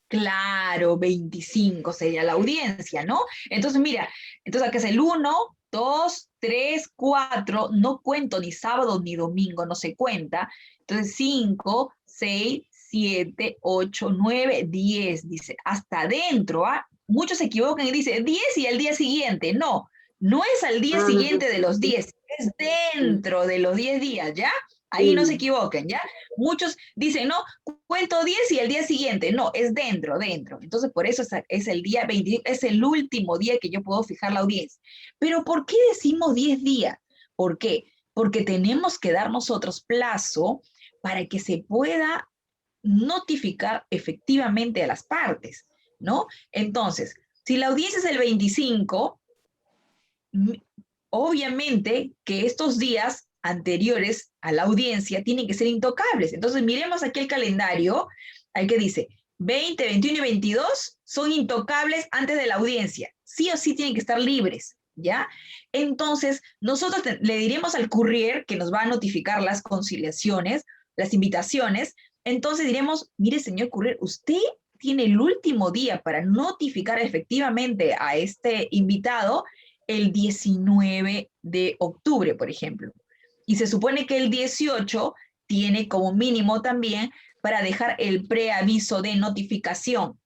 Claro, 25 sería la audiencia, ¿no? Entonces, mira, entonces acá es el 1, 2, 3, 4, no cuento ni sábado ni domingo, no se cuenta. Entonces, 5, 6, 7, 8, 9, 10, dice, hasta adentro, ¿ah? Muchos se equivocan y dicen 10 y al día siguiente. No, no es al día siguiente de los 10, es dentro de los 10 días, ¿ya? Ahí no se equivoquen, ¿ya? Muchos dicen, no, cuento 10 y el día siguiente. No, es dentro. Entonces, por eso es el día 20, es el último día que yo puedo fijar la audiencia. Pero, ¿por qué decimos 10 días? ¿Por qué? porque tenemos que dar nosotros plazo para que se pueda notificar efectivamente a las partes, ¿no? Entonces, si la audiencia es el 25, obviamente que estos días anteriores a la audiencia tienen que ser intocables. Entonces, miremos aquí el calendario, ahí que dice 20, 21 y 22 son intocables antes de la audiencia. Sí o sí tienen que estar libres, ¿ya? Entonces, nosotros le diremos al courier que nos va a notificar las conciliaciones, las invitaciones. Entonces diremos, mire, señor courier, usted tiene el último día para notificar efectivamente a este invitado el 19 de octubre, por ejemplo. Y se supone que el 18 tiene como mínimo también para dejar el preaviso de notificación.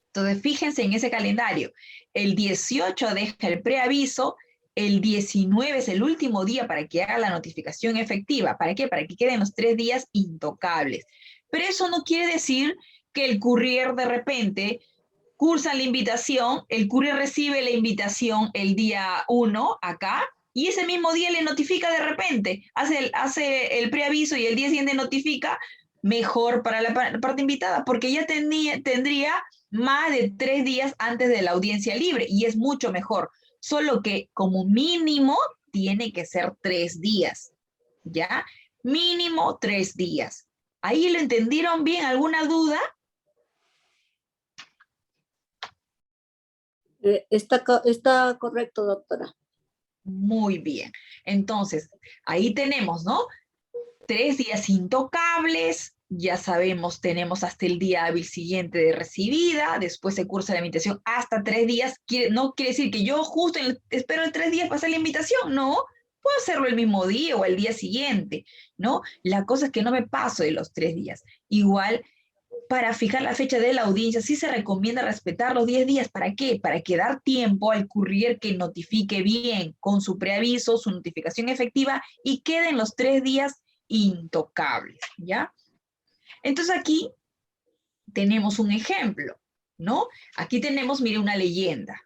Entonces, fíjense en ese calendario. El 18 deja el preaviso, el 19 es el último día para que haga la notificación efectiva. ¿Para qué? Para que queden los 3 días intocables. Pero eso no quiere decir que el courier de repente cursa la invitación, el courier recibe la invitación el día 1 acá, y ese mismo día le notifica de repente, hace el preaviso y el día siguiente notifica, mejor para la parte invitada, porque ya tendría más de 3 días antes de la audiencia libre, y es mucho mejor, solo que como mínimo tiene que ser 3 días, ¿ya? Mínimo 3 días. ¿Ahí lo entendieron bien? ¿Alguna duda? Está correcto, doctora. Muy bien. Entonces, ahí tenemos, ¿no? 3 días intocables, ya sabemos, tenemos hasta el día hábil siguiente de recibida, después se cursa la invitación hasta 3 días, no quiere decir que yo justo espero el 3 días para hacer la invitación, no, puedo hacerlo el mismo día o el día siguiente, ¿no? La cosa es que no me paso de los 3 días. Igual, para fijar la fecha de la audiencia, sí se recomienda respetar los 10 días. ¿Para qué? Para que dar tiempo al courier que notifique bien con su preaviso, su notificación efectiva y queden los 3 días intocables, ¿ya? Entonces aquí tenemos un ejemplo, ¿no? Aquí tenemos, mire, una leyenda.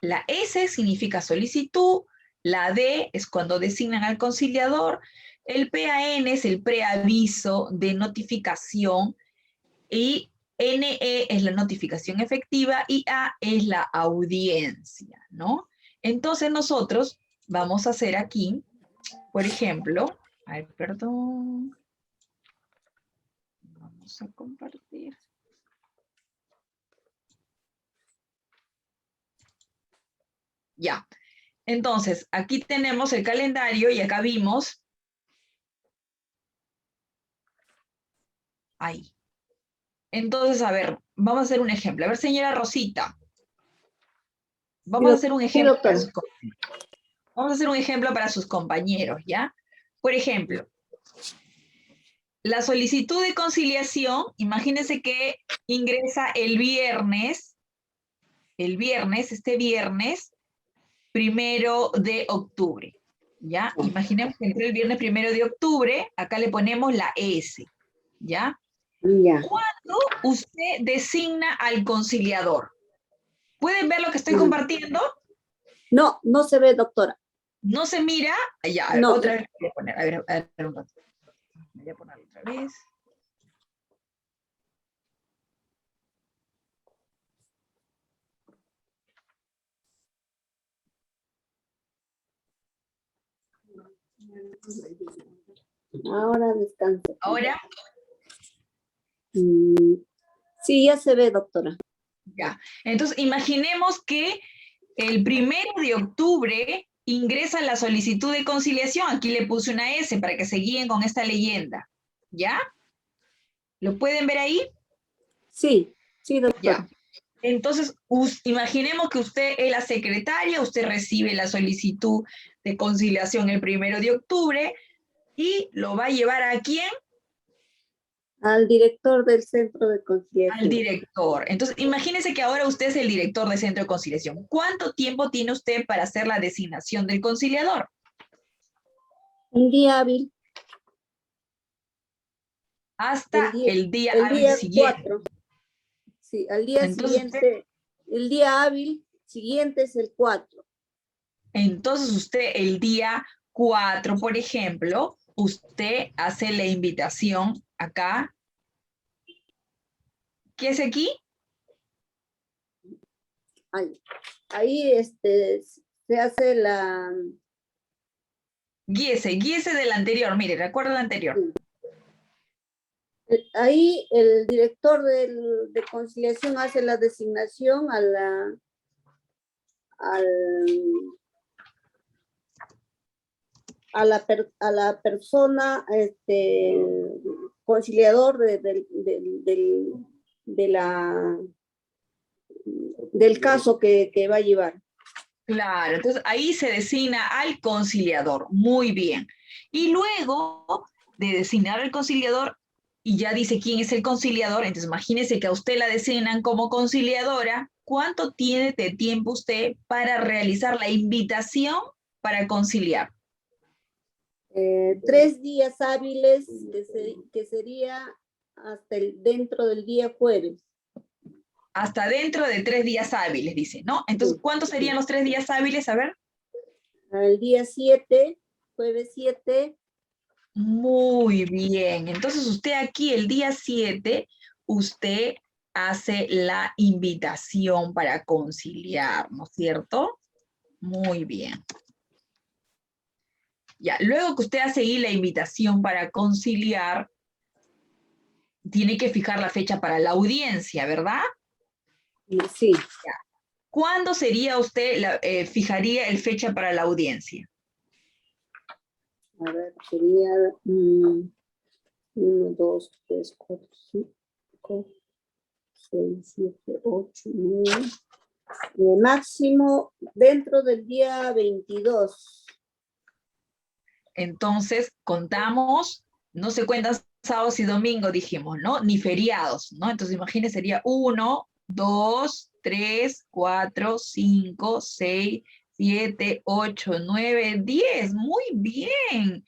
La S significa solicitud, la D es cuando designan al conciliador, el PAN es el preaviso de notificación, y NE es la notificación efectiva y A es la audiencia, ¿no? Entonces nosotros vamos a hacer aquí, por ejemplo, ay, perdón, vamos a compartir. Ya, entonces aquí tenemos el calendario y acá vimos, ahí. Entonces, a ver, vamos a hacer un ejemplo. A ver, señora Rosita, vamos a hacer un Sí, ejemplo para doctora. sus compañeros. Vamos a hacer un ejemplo para sus compañeros, ¿ya? Por ejemplo, la solicitud de conciliación, imagínense que ingresa este viernes 1 de octubre, ¿ya? Imaginemos que entre el viernes 1 de octubre, acá le ponemos la S, ¿ya? Ya. ¿Cuándo usted designa al conciliador? ¿Pueden ver lo que estoy compartiendo? No, no se ve, doctora. ¿No se mira? Ya, a ver, No. otra vez voy a poner, a ver un rato. Voy a ponerlo otra vez. Ahora descansa. Ahora, Sí, ya se ve, doctora. ya. Entonces, imaginemos que el 1 de octubre ingresa la solicitud de conciliación. Aquí le puse una S para que se guíen con esta leyenda. ¿Ya? ¿Lo pueden ver ahí? Sí, sí, doctora. Ya. Entonces, imaginemos que usted es la secretaria, usted recibe la solicitud de conciliación el 1 de octubre y lo va a llevar ¿a quién? Al director del centro de Al conciliación. director. Entonces, imagínese que ahora usted es el director del centro de conciliación. ¿Cuánto tiempo tiene usted para hacer la designación del conciliador? Un día hábil. Hasta el día el hábil día siguiente. 4. Sí, al día Entonces, siguiente, el día hábil siguiente es el 4. Entonces usted el día 4, por ejemplo, usted hace la invitación acá. ¿Qué es aquí? Ahí se hace la... Guíese del anterior, mire, recuerda el anterior. Ahí el director de conciliación hace la designación a la persona, conciliador del caso que va a llevar. Claro, entonces ahí se designa al conciliador, muy bien. Y luego de designar al conciliador, y ya dice quién es el conciliador, entonces imagínese que a usted la designan como conciliadora, ¿cuánto tiene de tiempo usted para realizar la invitación para conciliar? 3 días hábiles, que sería hasta dentro del día jueves. Hasta dentro de 3 días hábiles, dice, ¿no? Entonces, ¿cuántos serían los 3 días hábiles? A ver. El día 7, jueves 7. Muy bien. Entonces, usted aquí el día 7, usted hace la invitación para conciliar, ¿no es cierto? Muy bien. Ya, luego que usted hace ahí la invitación para conciliar, tiene que fijar la fecha para la audiencia, ¿verdad? Sí. ¿Cuándo sería usted, fijaría el fecha para la audiencia? A ver, sería 1, 2, 3, 4, 5, 6, 7, 8, 9. Máximo dentro del día 22. Entonces, contamos, no se cuentan sábados y domingos, dijimos, ¿no? Ni feriados, ¿no? Entonces, imagínense, sería 1, 2, 3, 4, 5, 6, 7, 8, 9, 10. Muy bien.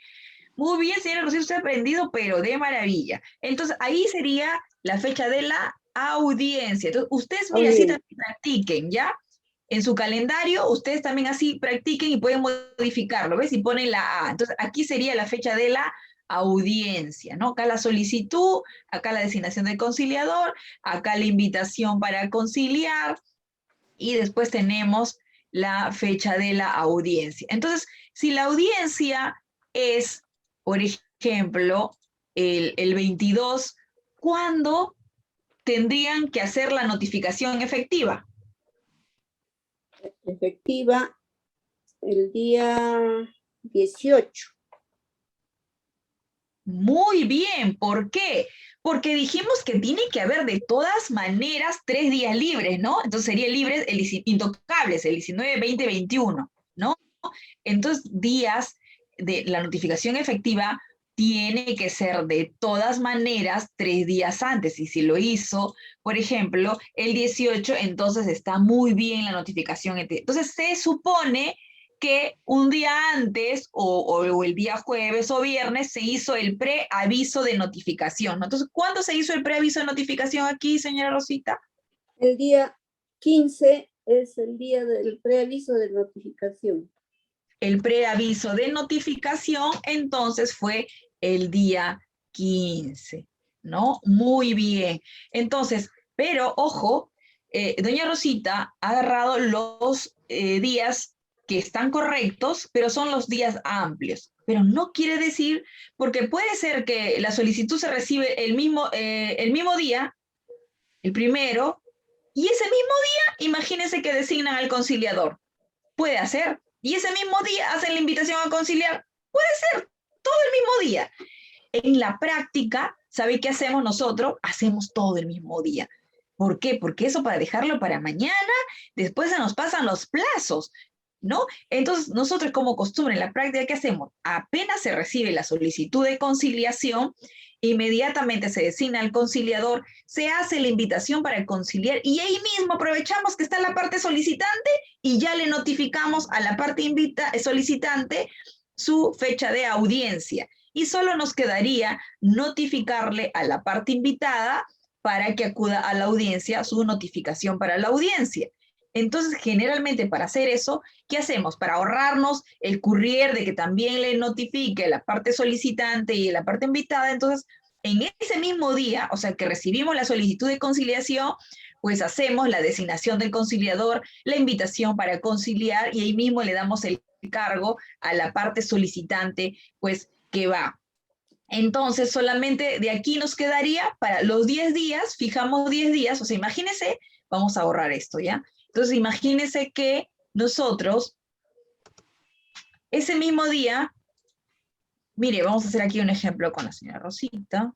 Muy bien, señora Rocío, usted ha aprendido, pero de maravilla. Entonces, ahí sería la fecha de la audiencia. Entonces, ustedes, mira, así también practiquen, ¿ya? En su calendario, ustedes también así practiquen y pueden modificarlo, ¿ves? Y ponen la A. Entonces, aquí sería la fecha de la audiencia, ¿no? Acá la solicitud, acá la designación del conciliador, acá la invitación para conciliar, y después tenemos la fecha de la audiencia. Entonces, si la audiencia es, por ejemplo, el 22, ¿cuándo tendrían que hacer la notificación efectiva? Efectiva el día 18. Muy bien, ¿por qué? Porque dijimos que tiene que haber de todas maneras 3 días libres, ¿no? Entonces sería libres, intocables, el 19, 20, 21, ¿no? Entonces, días de la notificación efectiva tiene que ser de todas maneras 3 días antes. Y si lo hizo, por ejemplo, el 18, entonces está muy bien la notificación. Entonces, se supone que un día antes o el día jueves o viernes se hizo el preaviso de notificación, ¿no? Entonces, ¿cuándo se hizo el preaviso de notificación aquí, señora Rosita? El día 15 es el día del preaviso de notificación. El preaviso de notificación, entonces, fue el día 15, ¿no? Muy bien. Entonces, pero ojo, doña Rosita ha agarrado los días que están correctos, pero son los días amplios. Pero no quiere decir, porque puede ser que la solicitud se recibe el mismo día, el primero, y ese mismo día, imagínense que designan al conciliador. Puede hacer. Y ese mismo día hacen la invitación a conciliar. Puede ser todo el mismo día. En la práctica, ¿sabe qué hacemos nosotros? Hacemos todo el mismo día. ¿Por qué? Porque eso para dejarlo para mañana, después se nos pasan los plazos, ¿no? Entonces, nosotros como costumbre en la práctica, ¿qué hacemos? Apenas se recibe la solicitud de conciliación, inmediatamente se designa al conciliador, se hace la invitación para conciliar y ahí mismo aprovechamos que está la parte solicitante y ya le notificamos a la parte solicitante su fecha de audiencia. Y solo nos quedaría notificarle a la parte invitada para que acuda a la audiencia su notificación para la audiencia. Entonces, generalmente para hacer eso, ¿qué hacemos? Para ahorrarnos el courier de que también le notifique la parte solicitante y la parte invitada, entonces, en ese mismo día, o sea, que recibimos la solicitud de conciliación, pues hacemos la designación del conciliador, la invitación para conciliar y ahí mismo le damos el cargo a la parte solicitante, pues que va. Entonces, solamente de aquí nos quedaría para los 10 días, fijamos 10 días, o sea, imagínense, vamos a ahorrar esto, ¿ya? Entonces, imagínense que nosotros, ese mismo día, mire, vamos a hacer aquí un ejemplo con la señora Rosita.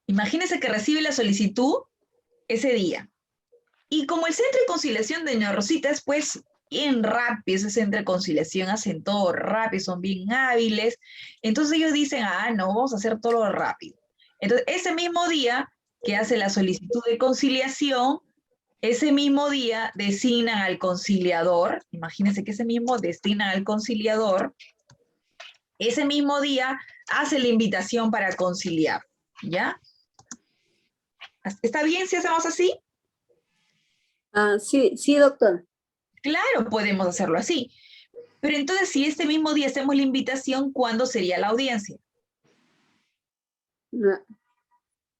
Imagínense que recibe la solicitud ese día. Y como el centro de conciliación de doña Rosita es pues bien rápido, ese centro de conciliación hacen todo rápido, son bien hábiles, entonces ellos dicen, ah, no, vamos a hacer todo rápido. Entonces, ese mismo día que hace la solicitud de conciliación, ese mismo día designan al conciliador, imagínense que ese mismo designan al conciliador, ese mismo día hace la invitación para conciliar, ¿ya? ¿Está bien si hacemos así? Sí, sí, doctor. Claro, podemos hacerlo así. Pero entonces, si este mismo día hacemos la invitación, ¿cuándo sería la audiencia?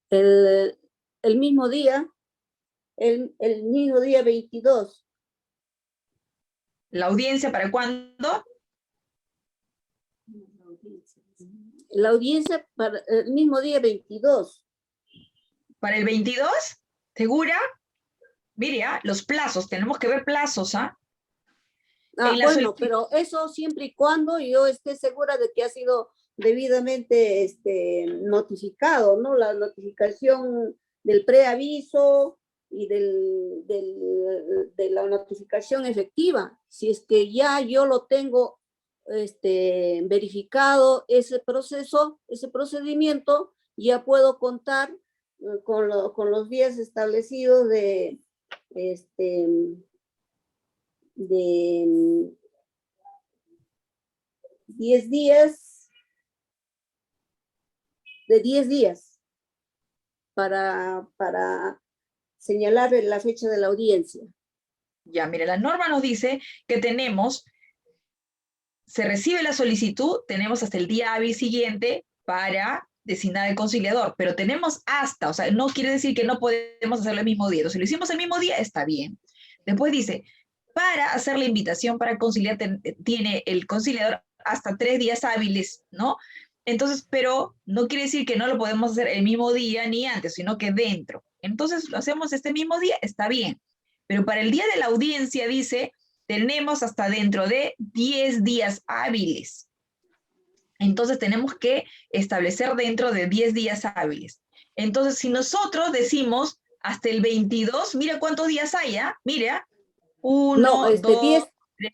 El, el mismo día, el mismo día 22. ¿La audiencia para cuándo? La audiencia para el mismo día 22. ¿Para el 22? ¿Segura? Mire, los plazos, tenemos que ver plazos, ¿ah? Bueno, pero eso siempre y cuando yo esté segura de que ha sido debidamente notificado, ¿no? La notificación del preaviso y de la notificación efectiva. Si es que ya yo lo tengo verificado ese proceso, ese procedimiento, ya puedo contar con los días establecidos de 10 días, de 10 días para señalar la fecha de la audiencia. Ya, mire, la norma nos dice que se recibe la solicitud, tenemos hasta el día hábil siguiente para designar el conciliador, pero tenemos hasta, o sea, no quiere decir que no podemos hacerlo el mismo día. Entonces, si lo hicimos el mismo día, está bien. Después dice, para hacer la invitación para conciliar, tiene el conciliador hasta 3 días hábiles, ¿no? Entonces, pero no quiere decir que no lo podemos hacer el mismo día ni antes, sino que dentro. Entonces, lo hacemos este mismo día, está bien. Pero para el día de la audiencia, dice, tenemos hasta dentro de 10 días hábiles. Entonces tenemos que establecer dentro de 10 días hábiles. Entonces, si nosotros decimos hasta el 22, mira cuántos días hay, ¿ah? Mira, 1, 2,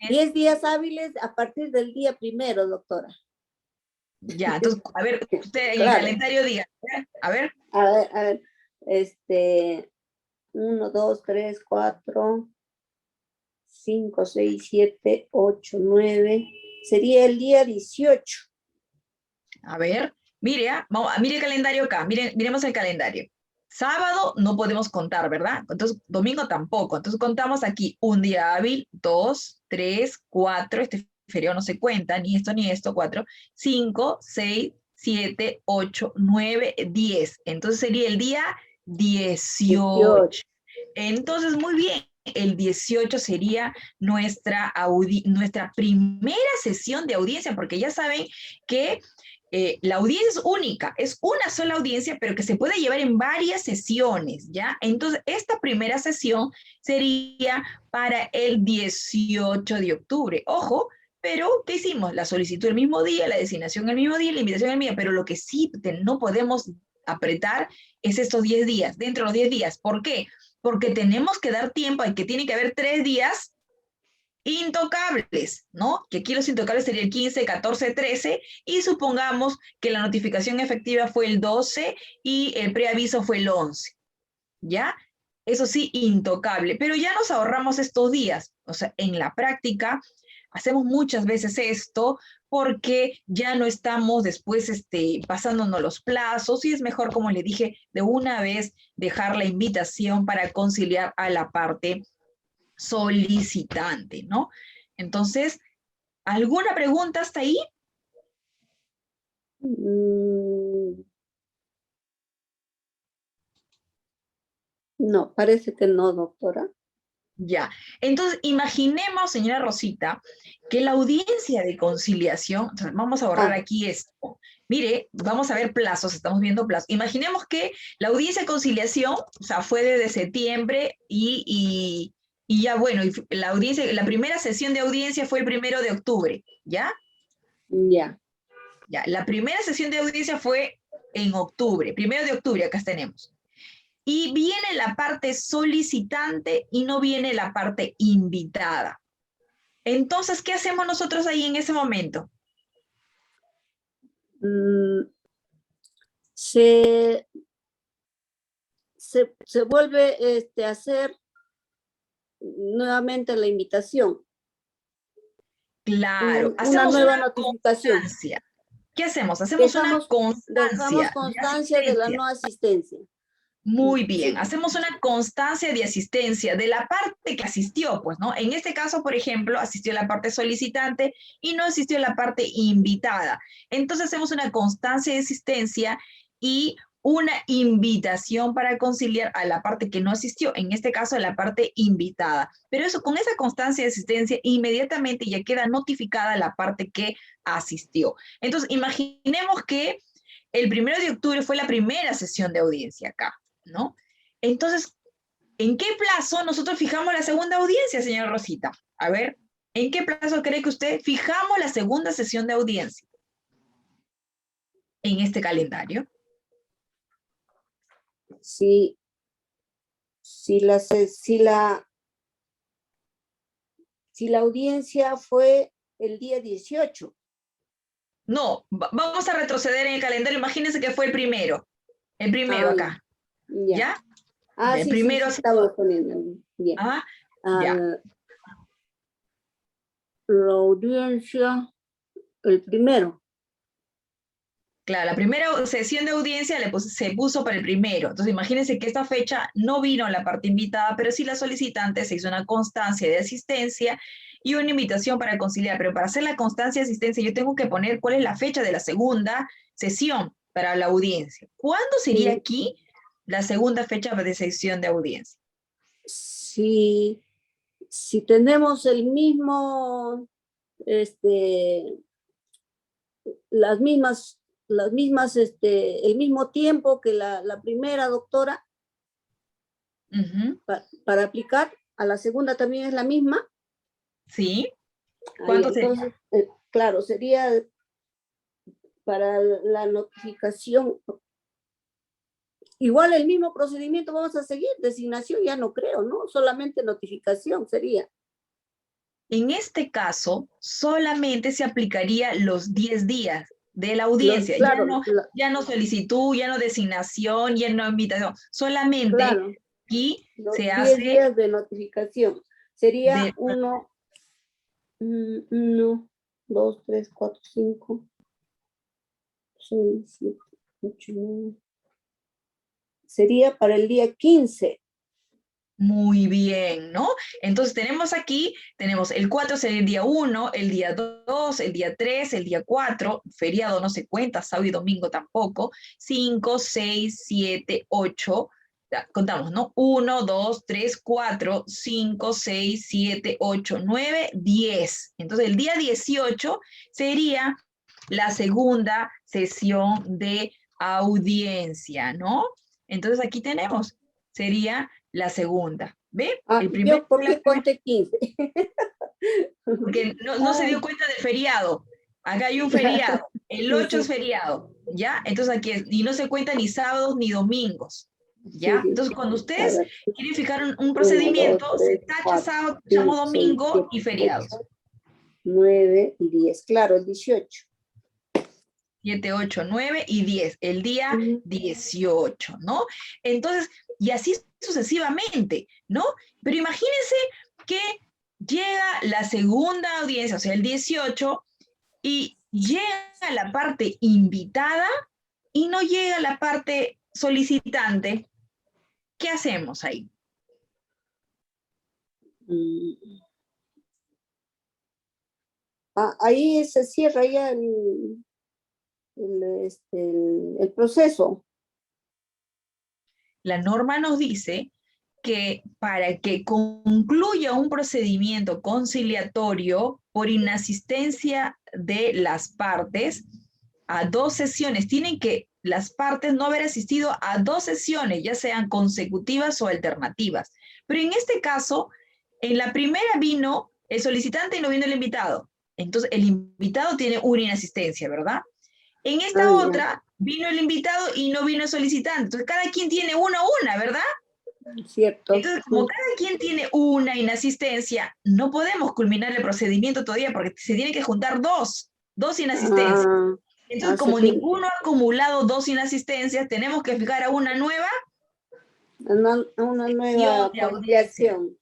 10 días hábiles a partir del día 1, doctora. Ya, entonces, a ver, usted en el calendario diga, a ver. A ver, 1, 2, 3, 4, 5, 6, 7, 8, 9, sería el día 18. A ver, mire, mire el calendario acá, miremos el calendario. Sábado no podemos contar, ¿verdad? Entonces, domingo tampoco. Entonces, contamos aquí un día hábil, 2, 3, 4, este feriado no se cuenta, ni esto, 4, 5, 6, 7, 8, 9, 10. Entonces, sería el día 18. Entonces, muy bien. El 18 sería nuestra primera sesión de audiencia, porque ya saben que la audiencia es única, es una sola audiencia, pero que se puede llevar en varias sesiones, ¿ya? Entonces, esta primera sesión sería para el 18 de octubre. Ojo, pero ¿qué hicimos? La solicitud el mismo día, la designación el mismo día, la invitación el mismo día, pero lo que sí no podemos apretar es estos 10 días, dentro de los 10 días. ¿Por qué? Porque tenemos que dar tiempo, que tiene que haber 3 días intocables, ¿no? Que aquí los intocables serían el 15, 14, 13, y supongamos que la notificación efectiva fue el 12 y el preaviso fue el 11, ¿ya? Eso sí, intocable, pero ya nos ahorramos estos días. O sea, en la práctica, Hacemos muchas veces esto porque ya no estamos después pasándonos los plazos y es mejor, como le dije, de una vez dejar la invitación para conciliar a la parte solicitante, ¿no? Entonces, ¿alguna pregunta hasta ahí? No, parece que no, doctora. Ya, entonces imaginemos, señora Rosita, que la audiencia de conciliación, o sea, vamos a borrar aquí esto, mire, vamos a ver plazos, estamos viendo plazos. Imaginemos que la audiencia de conciliación, o sea, fue desde septiembre y ya bueno, y la primera sesión de audiencia fue el 1 de octubre, ¿ya? Ya. Ya, la primera sesión de audiencia fue en octubre, 1 de octubre, acá tenemos. Y viene la parte solicitante y no viene la parte invitada. Entonces, ¿qué hacemos nosotros ahí en ese momento? Se vuelve a hacer nuevamente la invitación. Claro, una nueva notificación. Constancia. ¿Qué hacemos? Hacemos una constancia. Dejamos constancia de la no asistencia. Muy bien, Sí. hacemos una constancia de asistencia de la parte que asistió, pues, ¿no? En este caso, por ejemplo, asistió la parte solicitante y no asistió la parte invitada. Entonces hacemos una constancia de asistencia y una invitación para conciliar a la parte que no asistió, en este caso a la parte invitada. Pero eso, con esa constancia de asistencia, inmediatamente ya queda notificada la parte que asistió. Entonces, imaginemos que el 1 de octubre fue la primera sesión de audiencia acá, ¿no? Entonces, ¿en qué plazo nosotros fijamos la segunda audiencia, señora Rosita? A ver, ¿en qué plazo cree que usted fijamos la segunda sesión de audiencia en este calendario? Si la audiencia fue el día 18. No, vamos a retroceder en el calendario. Imagínense que fue el primero acá. ¿Ya? El primero sí, estaba poniendo. Bien. Ya. La audiencia, el primero. Claro, la primera sesión de audiencia se puso para el primero. Entonces, imagínense que esta fecha no vino la parte invitada, pero sí la solicitante se hizo una constancia de asistencia y una invitación para conciliar. Pero para hacer la constancia de asistencia, yo tengo que poner cuál es la fecha de la segunda sesión para la audiencia. ¿Cuándo sería aquí la segunda fecha de sesión de audiencia? Si tenemos el mismo, el mismo tiempo que la primera, doctora, para aplicar, a la segunda también es la misma. Sí. ¿Cuánto sería? Claro, sería para la notificación. Igual el mismo procedimiento vamos a seguir, designación ya no creo, ¿no? Solamente notificación sería. En este caso, solamente se aplicaría los 10 días de la audiencia, ya no solicitud, ya no designación, ya no invitación, solamente aquí se hace 10 días de notificación. Sería 1, 2, 3, 4, 5, 6, 7, 8, 9. Sería para el día 15. Muy bien, ¿no? Entonces tenemos aquí, tenemos el 4 sería el día 1, el día 2, el día 3, el día 4, feriado no se cuenta, sábado y domingo tampoco, 5, 6, 7, 8, contamos, ¿no? 1, 2, 3, 4, 5, 6, 7, 8, 9, 10. Entonces el día 18 sería la segunda sesión de audiencia, ¿no? Entonces aquí tenemos, sería la segunda. ¿Ve? El primero. ¿Por qué conté 15? Porque no se dio cuenta del feriado. Acá hay un feriado. El 8 es feriado. ¿Ya? Entonces aquí y no se cuenta ni sábados ni domingos. ¿Ya? Entonces cuando ustedes quieren fijar un procedimiento, 1, 2, 3, se tacha sábado, domingo 6, 7, y feriados. 9 y 10. Claro, el 18. 7, 8, 9 y 10. El día 18, ¿no? Entonces, y así sucesivamente, ¿no? Pero imagínense que llega la segunda audiencia, o sea, el 18, y llega la parte invitada y no llega la parte solicitante, ¿qué hacemos ahí? Ahí se cierra ya el proceso. La norma nos dice que para que concluya un procedimiento conciliatorio por inasistencia de las partes a 2 sesiones, tienen que las partes no haber asistido a 2 sesiones, ya sean consecutivas o alternativas. Pero en este caso, en la primera vino el solicitante y no vino el invitado. Entonces, el invitado tiene una inasistencia, ¿verdad? En esta otra, vino el invitado y no vino el solicitante. Entonces, cada quien tiene una, ¿verdad? Cierto. Entonces, como cada quien tiene una inasistencia, no podemos culminar el procedimiento todavía porque se tiene que juntar dos inasistencias. Entonces, como ninguno ha acumulado 2 inasistencias, tenemos que fijar a una nueva conciliación.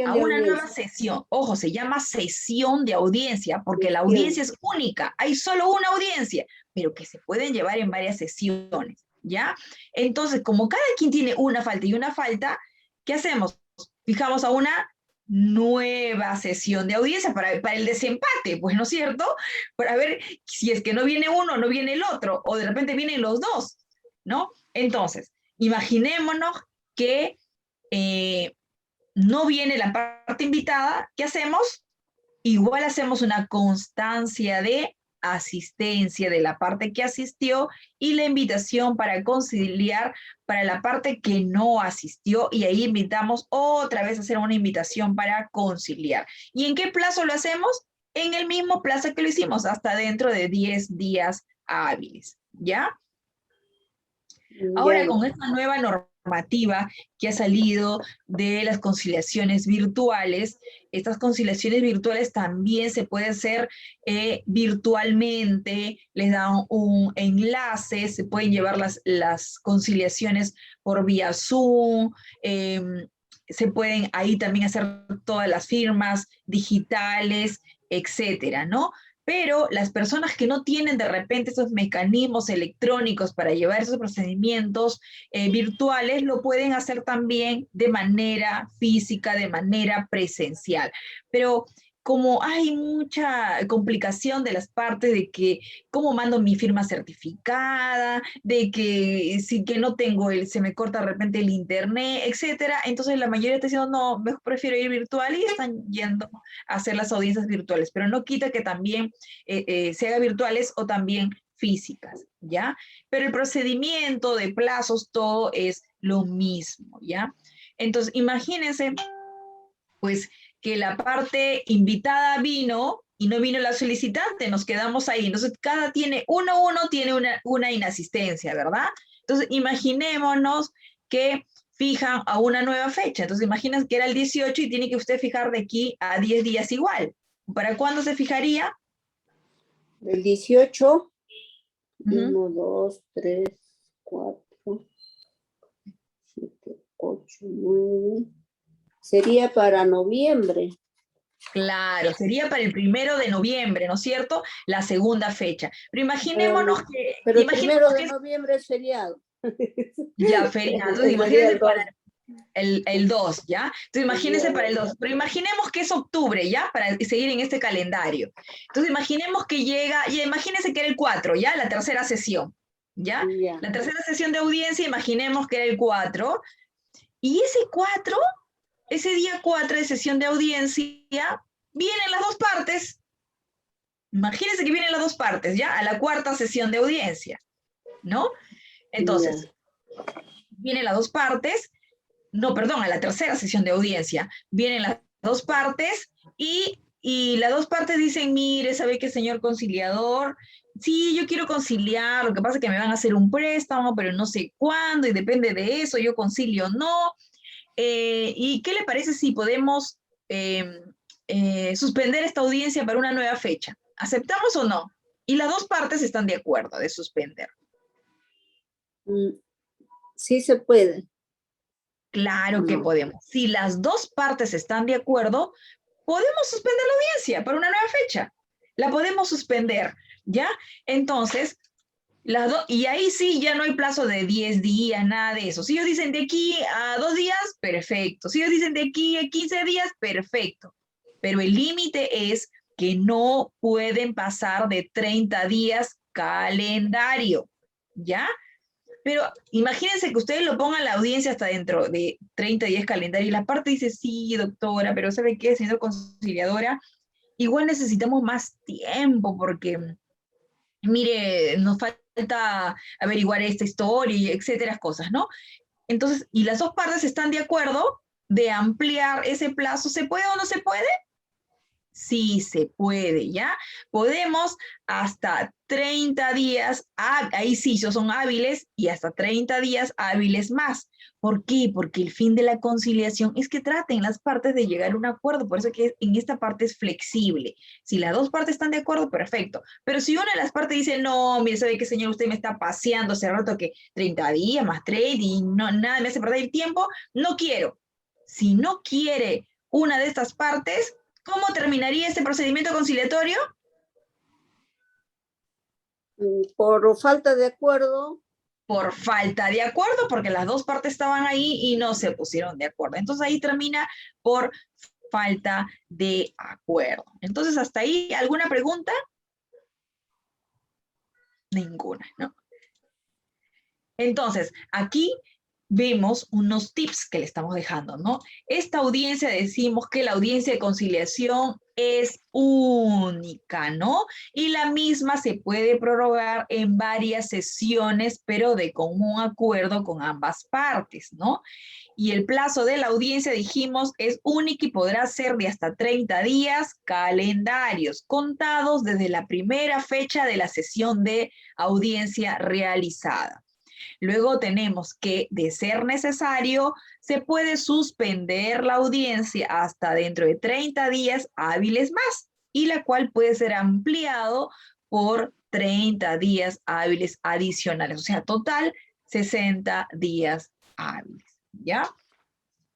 A una nueva sesión. Ojo, se llama sesión de audiencia porque la audiencia es única. Hay solo una audiencia, pero que se pueden llevar en varias sesiones, ¿ya? Entonces, como cada quien tiene una falta y una falta, ¿qué hacemos? Fijamos a una nueva sesión de audiencia para el desempate, pues, ¿no es cierto? Para ver si es que no viene uno, no viene el otro, o de repente vienen los dos, ¿no? Entonces, imaginémonos que no viene la parte invitada, ¿qué hacemos? Igual hacemos una constancia de asistencia de la parte que asistió y la invitación para conciliar para la parte que no asistió y ahí invitamos otra vez a hacer una invitación para conciliar. ¿Y en qué plazo lo hacemos? En el mismo plazo que lo hicimos, hasta dentro de 10 días hábiles, ¿ya? Ahora, con esta nueva normativa que ha salido de las conciliaciones virtuales, estas conciliaciones virtuales también se puede hacer virtualmente, les dan un enlace, se pueden llevar las conciliaciones por vía Zoom, se pueden ahí también hacer todas las firmas digitales, etcétera, ¿no? Pero las personas que no tienen de repente esos mecanismos electrónicos para llevar esos procedimientos virtuales lo pueden hacer también de manera física, de manera presencial. Pero como hay mucha complicación de las partes de que cómo mando mi firma certificada, de que si que no tengo se me corta de repente el internet, etcétera, entonces la mayoría está diciendo, no, mejor prefiero ir virtual y están yendo a hacer las audiencias virtuales, pero no quita que también se haga virtuales o también físicas, ¿ya? Pero el procedimiento de plazos, todo es lo mismo, ¿ya? Entonces, imagínense, pues, que la parte invitada vino y no vino la solicitante, nos quedamos ahí. Entonces, cada uno tiene una inasistencia, ¿verdad? Entonces, imaginémonos que fijan a una nueva fecha. Entonces, imaginen que era el 18 y tiene que usted fijar de aquí a 10 días igual. ¿Para cuándo se fijaría? El 18, 1, 2, 3, 4, 7, 8, 9. Sería para noviembre. Claro, sería para el 1 de noviembre, ¿no es cierto? La segunda fecha. Pero imaginémonos que... Pero el 1 de noviembre es feriado. Ya, feriado. Entonces, imagínense para el 2, ¿ya? Entonces, imagínense para el 2. Pero imaginemos que es octubre, ¿ya? Para seguir en este calendario. Entonces, imaginemos que llega, y imagínense que era el 4, ¿ya? La tercera sesión, ¿ya? La tercera sesión de audiencia, imaginemos que era el 4. Y ese día 4 de sesión de audiencia, vienen las dos partes. Imagínense que vienen las dos partes, ¿ya? A la cuarta sesión de audiencia, ¿no? Entonces, vienen las dos partes, no, perdón, a la tercera sesión de audiencia, vienen las dos partes y las dos partes dicen, mire, ¿sabe qué, señor conciliador? Sí, yo quiero conciliar, lo que pasa es que me van a hacer un préstamo, pero no sé cuándo, y depende de eso, yo concilio o no. ¿Y qué le parece si podemos suspender esta audiencia para una nueva fecha? ¿Aceptamos o no? Y las dos partes están de acuerdo de suspender. Sí se puede. Claro que podemos. Si las dos partes están de acuerdo, podemos suspender la audiencia para una nueva fecha. La podemos suspender, ¿ya? Entonces, y ahí sí ya no hay plazo de 10 días, nada de eso. Si ellos dicen de aquí a 2 días, perfecto. Si ellos dicen de aquí a 15 días, perfecto. Pero el límite es que no pueden pasar de 30 días calendario, ¿ya? Pero imagínense que ustedes lo pongan a la audiencia hasta dentro de 30 días calendario y la parte dice, sí, doctora, pero ¿sabe qué, señora conciliadora? Igual necesitamos más tiempo porque, mire, nos falta averiguar esta historia y etcétera, cosas, ¿no? Entonces, y las dos partes están de acuerdo de ampliar ese plazo. ¿Se puede o no se puede? Sí se puede, ¿ya? Podemos hasta 30 días, ahí sí, son hábiles, y hasta 30 días hábiles más. ¿Por qué? Porque el fin de la conciliación es que traten las partes de llegar a un acuerdo, por eso que en esta parte es flexible. Si las dos partes están de acuerdo, perfecto. Pero si una de las partes dice, no, mire, ¿sabe qué, señor? Usted me está paseando hace rato que 30 días más 30 y no, nada me hace perder el tiempo, no quiero. Si no quiere una de estas partes, ¿cómo terminaría este procedimiento conciliatorio? Por falta de acuerdo. Por falta de acuerdo, porque las dos partes estaban ahí y no se pusieron de acuerdo. Entonces ahí termina por falta de acuerdo. Entonces hasta ahí, ¿alguna pregunta? Ninguna, ¿no? Entonces, aquí vemos unos tips que le estamos dejando, ¿no? Esta audiencia, decimos que la audiencia de conciliación es única, ¿no? Y la misma se puede prorrogar en varias sesiones, pero de común acuerdo con ambas partes, ¿no? Y el plazo de la audiencia, dijimos, es único y podrá ser de hasta 30 días calendarios, contados desde la primera fecha de la sesión de audiencia realizada. Luego tenemos que, de ser necesario, se puede suspender la audiencia hasta dentro de 30 días hábiles más, y la cual puede ser ampliado por 30 días hábiles adicionales, o sea, total 60 días hábiles, ¿ya?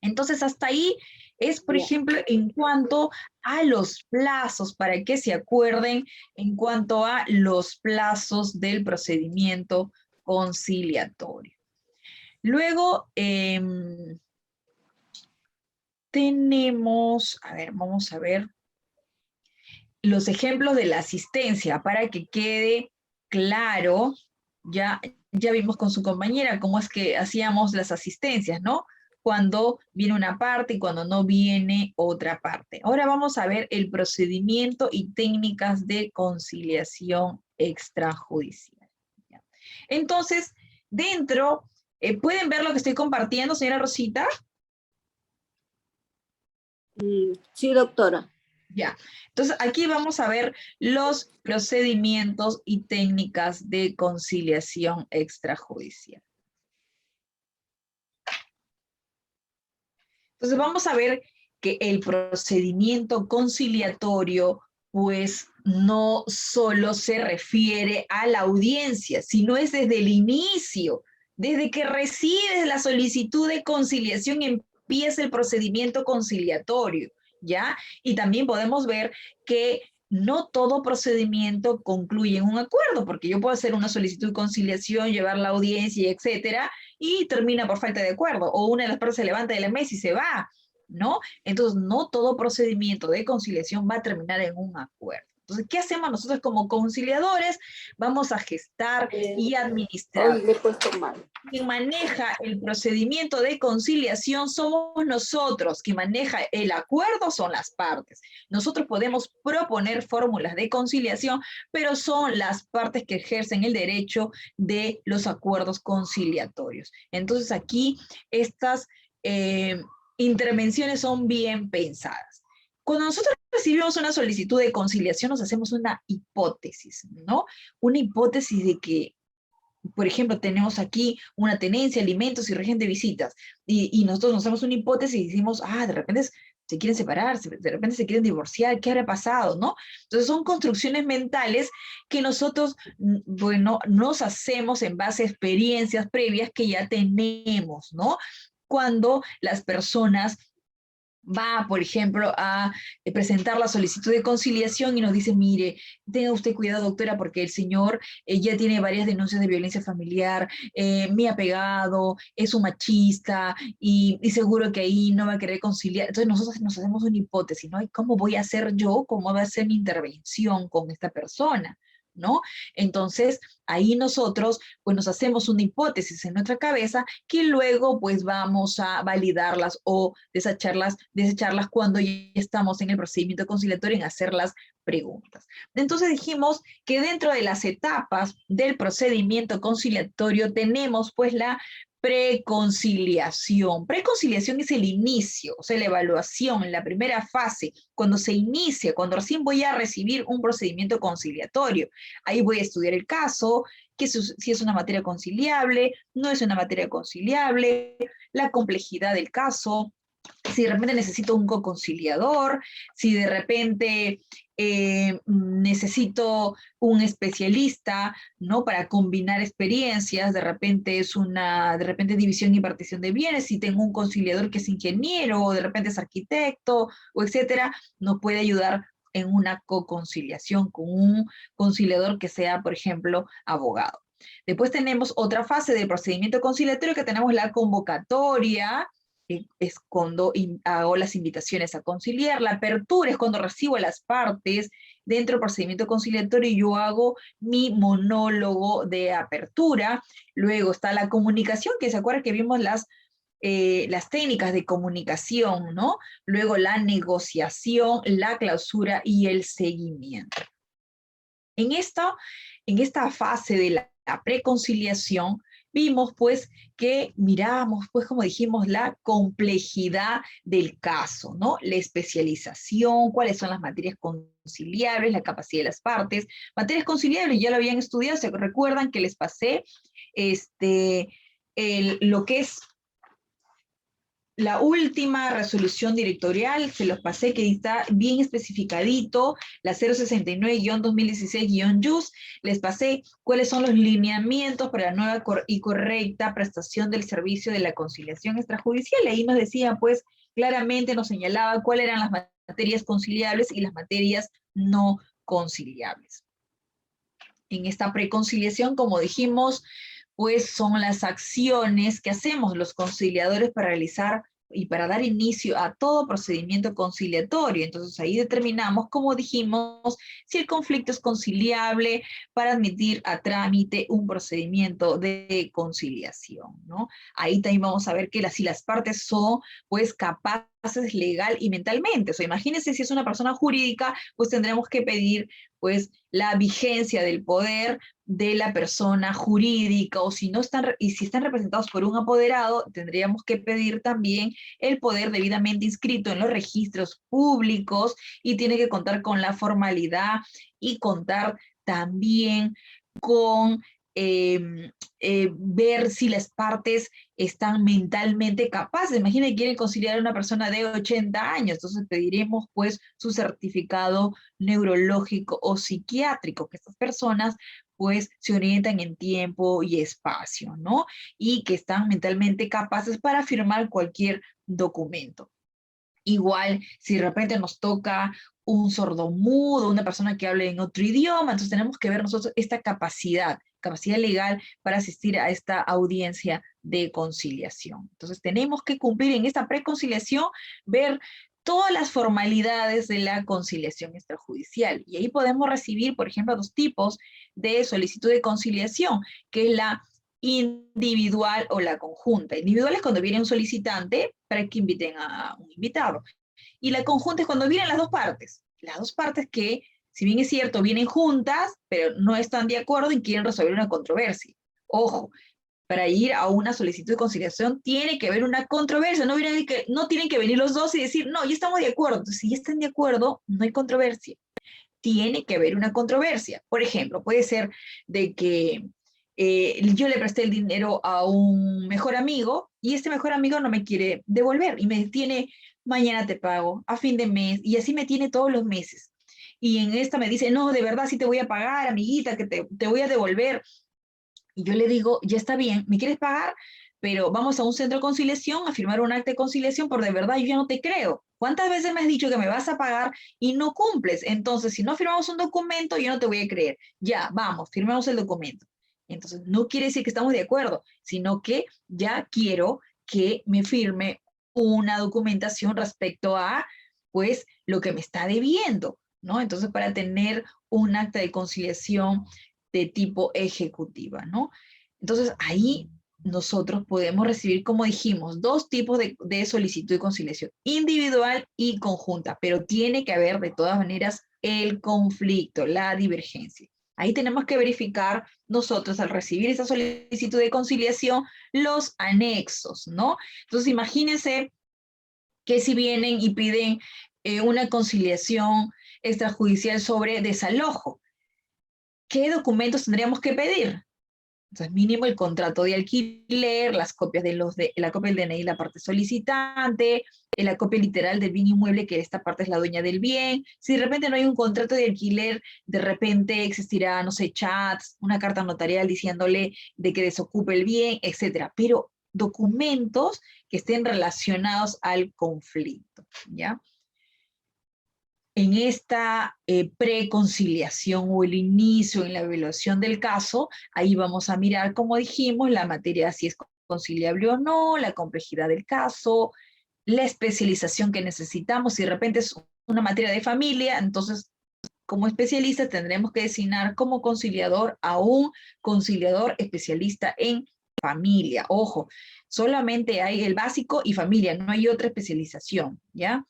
Entonces, hasta ahí es, por ejemplo, en cuanto a los plazos, para que se acuerden, en cuanto a los plazos del procedimiento conciliatorio. Luego tenemos, a ver, vamos a ver los ejemplos de la asistencia para que quede claro. Ya vimos con su compañera cómo es que hacíamos las asistencias, ¿no? Cuando viene una parte y cuando no viene otra parte. Ahora vamos a ver el procedimiento y técnicas de conciliación extrajudicial. Entonces, dentro, ¿pueden ver lo que estoy compartiendo, señora Rosita? Sí, doctora. Ya, entonces aquí vamos a ver los procedimientos y técnicas de conciliación extrajudicial. Entonces vamos a ver que el procedimiento conciliatorio pues no solo se refiere a la audiencia, sino es desde el inicio, desde que recibes la solicitud de conciliación empieza el procedimiento conciliatorio, ¿ya? Y también podemos ver que no todo procedimiento concluye en un acuerdo, porque yo puedo hacer una solicitud de conciliación, llevar la audiencia, etcétera, y termina por falta de acuerdo, o una de las partes se levanta de la mesa y se va, ¿no? Entonces, no todo procedimiento de conciliación va a terminar en un acuerdo. Entonces, ¿qué hacemos nosotros como conciliadores? Vamos a gestar y administrar. Hoy le he puesto mal. Quien maneja el procedimiento de conciliación somos nosotros, quien maneja el acuerdo son las partes. Nosotros podemos proponer fórmulas de conciliación, pero son las partes que ejercen el derecho de los acuerdos conciliatorios. Entonces aquí estas intervenciones son bien pensadas. Cuando nosotros recibimos una solicitud de conciliación, nos hacemos una hipótesis, ¿no? Una hipótesis de que, por ejemplo, tenemos aquí una tenencia, alimentos y régimen de visitas, y nosotros nos hacemos una hipótesis y decimos, de repente se quieren separar, de repente se quieren divorciar, ¿qué habrá pasado, no? Entonces son construcciones mentales que nosotros, bueno, nos hacemos en base a experiencias previas que ya tenemos, ¿no? Cuando las personas va, por ejemplo, a presentar la solicitud de conciliación y nos dice, mire, tenga usted cuidado, doctora, porque el señor ya tiene varias denuncias de violencia familiar, me ha pegado, es un machista y seguro que ahí no va a querer conciliar. Entonces nosotros nos hacemos una hipótesis, ¿no? ¿Y cómo voy a hacer yo? ¿Cómo va a ser mi intervención con esta persona? ¿No? Entonces, ahí nosotros pues nos hacemos una hipótesis en nuestra cabeza que luego pues vamos a validarlas o desecharlas cuando ya estamos en el procedimiento conciliatorio en hacer las preguntas. Entonces dijimos que dentro de las etapas del procedimiento conciliatorio tenemos pues la preconciliación. Preconciliación es el inicio, o sea, la evaluación, la primera fase, cuando se inicia, cuando recién voy a recibir un procedimiento conciliatorio. Ahí voy a estudiar el caso, que si es una materia conciliable, no es una materia conciliable, la complejidad del caso, si de repente necesito un co-conciliador, si de repente necesito un especialista, ¿no? Para combinar experiencias, de repente es división y partición de bienes, si tengo un conciliador que es ingeniero, o de repente es arquitecto, o etcétera, nos puede ayudar en una co-conciliación con un conciliador que sea, por ejemplo, abogado. Después tenemos otra fase del procedimiento conciliatorio que tenemos la convocatoria, es cuando hago las invitaciones a conciliar. La apertura es cuando recibo a las partes dentro del procedimiento conciliatorio y yo hago mi monólogo de apertura. Luego está la comunicación, que se acuerdan que vimos las técnicas de comunicación, ¿no? Luego la negociación, la clausura y el seguimiento. En esta fase de la preconciliación, vimos pues que miramos pues como dijimos la complejidad del caso, ¿no? La especialización, cuáles son las materias conciliables, la capacidad de las partes. Materias conciliables ya lo habían estudiado, se recuerdan que les pasé lo que es la última resolución directorial, se los pasé, que está bien especificadito, la 069-2016-JUS, les pasé cuáles son los lineamientos para la nueva y correcta prestación del servicio de la conciliación extrajudicial. Y ahí nos decían, pues, claramente nos señalaba cuáles eran las materias conciliables y las materias no conciliables. En esta preconciliación, como dijimos, pues son las acciones que hacemos los conciliadores para realizar y para dar inicio a todo procedimiento conciliatorio. Entonces ahí determinamos, como dijimos, si el conflicto es conciliable para admitir a trámite un procedimiento de conciliación, ¿no? Ahí también vamos a ver que si las partes son pues capaces legal y mentalmente. O sea, imagínense si es una persona jurídica, pues tendremos que pedir pues la vigencia del poder de la persona jurídica, o si no están, y si están representados por un apoderado, tendríamos que pedir también el poder debidamente inscrito en los registros públicos y tiene que contar con la formalidad y contar también con ver si las partes están mentalmente capaces. Imaginen que quieren conciliar a una persona de 80 años, entonces pediremos pues su certificado neurológico o psiquiátrico, que estas personas pues se orientan en tiempo y espacio, ¿no? Y que están mentalmente capaces para firmar cualquier documento. Igual, si de repente nos toca un sordomudo, una persona que hable en otro idioma, entonces tenemos que ver nosotros esta capacidad legal para asistir a esta audiencia de conciliación. Entonces tenemos que cumplir en esta preconciliación, ver todas las formalidades de la conciliación extrajudicial. Y ahí podemos recibir, por ejemplo, dos tipos de solicitud de conciliación, que es la individual o la conjunta. Individual es cuando viene un solicitante para que inviten a un invitado. Y la conjunta es cuando vienen las dos partes. Las dos partes que, si bien es cierto, vienen juntas, pero no están de acuerdo y quieren resolver una controversia. Ojo, para ir a una solicitud de conciliación tiene que haber una controversia, no tienen que venir los dos y decir, no, ya estamos de acuerdo. Entonces, si ya están de acuerdo, no hay controversia. Tiene que haber una controversia. Por ejemplo, puede ser de que yo le presté el dinero a un mejor amigo y este mejor amigo no me quiere devolver y me tiene, mañana te pago, a fin de mes, y así me tiene todos los meses. Y en esta me dice, no, de verdad sí te voy a pagar, amiguita, que te voy a devolver. Y yo le digo, ya está bien, ¿me quieres pagar? Pero vamos a un centro de conciliación a firmar un acta de conciliación, por de verdad yo ya no te creo. ¿Cuántas veces me has dicho que me vas a pagar y no cumples? Entonces, si no firmamos un documento, yo no te voy a creer. Ya, vamos, firmemos el documento. Entonces, no quiere decir que estamos de acuerdo, sino que ya quiero que me firme una documentación respecto a, pues, lo que me está debiendo, ¿no? Entonces, para tener un acta de conciliación de tipo ejecutiva, ¿no? Entonces, ahí nosotros podemos recibir, como dijimos, dos tipos de solicitud de conciliación, individual y conjunta, pero tiene que haber de todas maneras el conflicto, la divergencia. Ahí tenemos que verificar nosotros al recibir esa solicitud de conciliación los anexos, ¿no? Entonces imagínense que si vienen y piden una conciliación extrajudicial sobre desalojo, ¿qué documentos tendríamos que pedir? Entonces, mínimo el contrato de alquiler, las copias la copia del DNI de la parte solicitante, la copia literal del bien inmueble, que esta parte es la dueña del bien. Si de repente no hay un contrato de alquiler, de repente existirá, no sé, chats, una carta notarial diciéndole de que desocupe el bien, etcétera. Pero documentos que estén relacionados al conflicto, ¿ya? En esta preconciliación o el inicio en la evaluación del caso, ahí vamos a mirar, como dijimos, la materia si es conciliable o no, la complejidad del caso, la especialización que necesitamos. Si de repente es una materia de familia, entonces como especialista tendremos que designar como conciliador a un conciliador especialista en familia. Ojo, solamente hay el básico y familia, no hay otra especialización, ¿ya?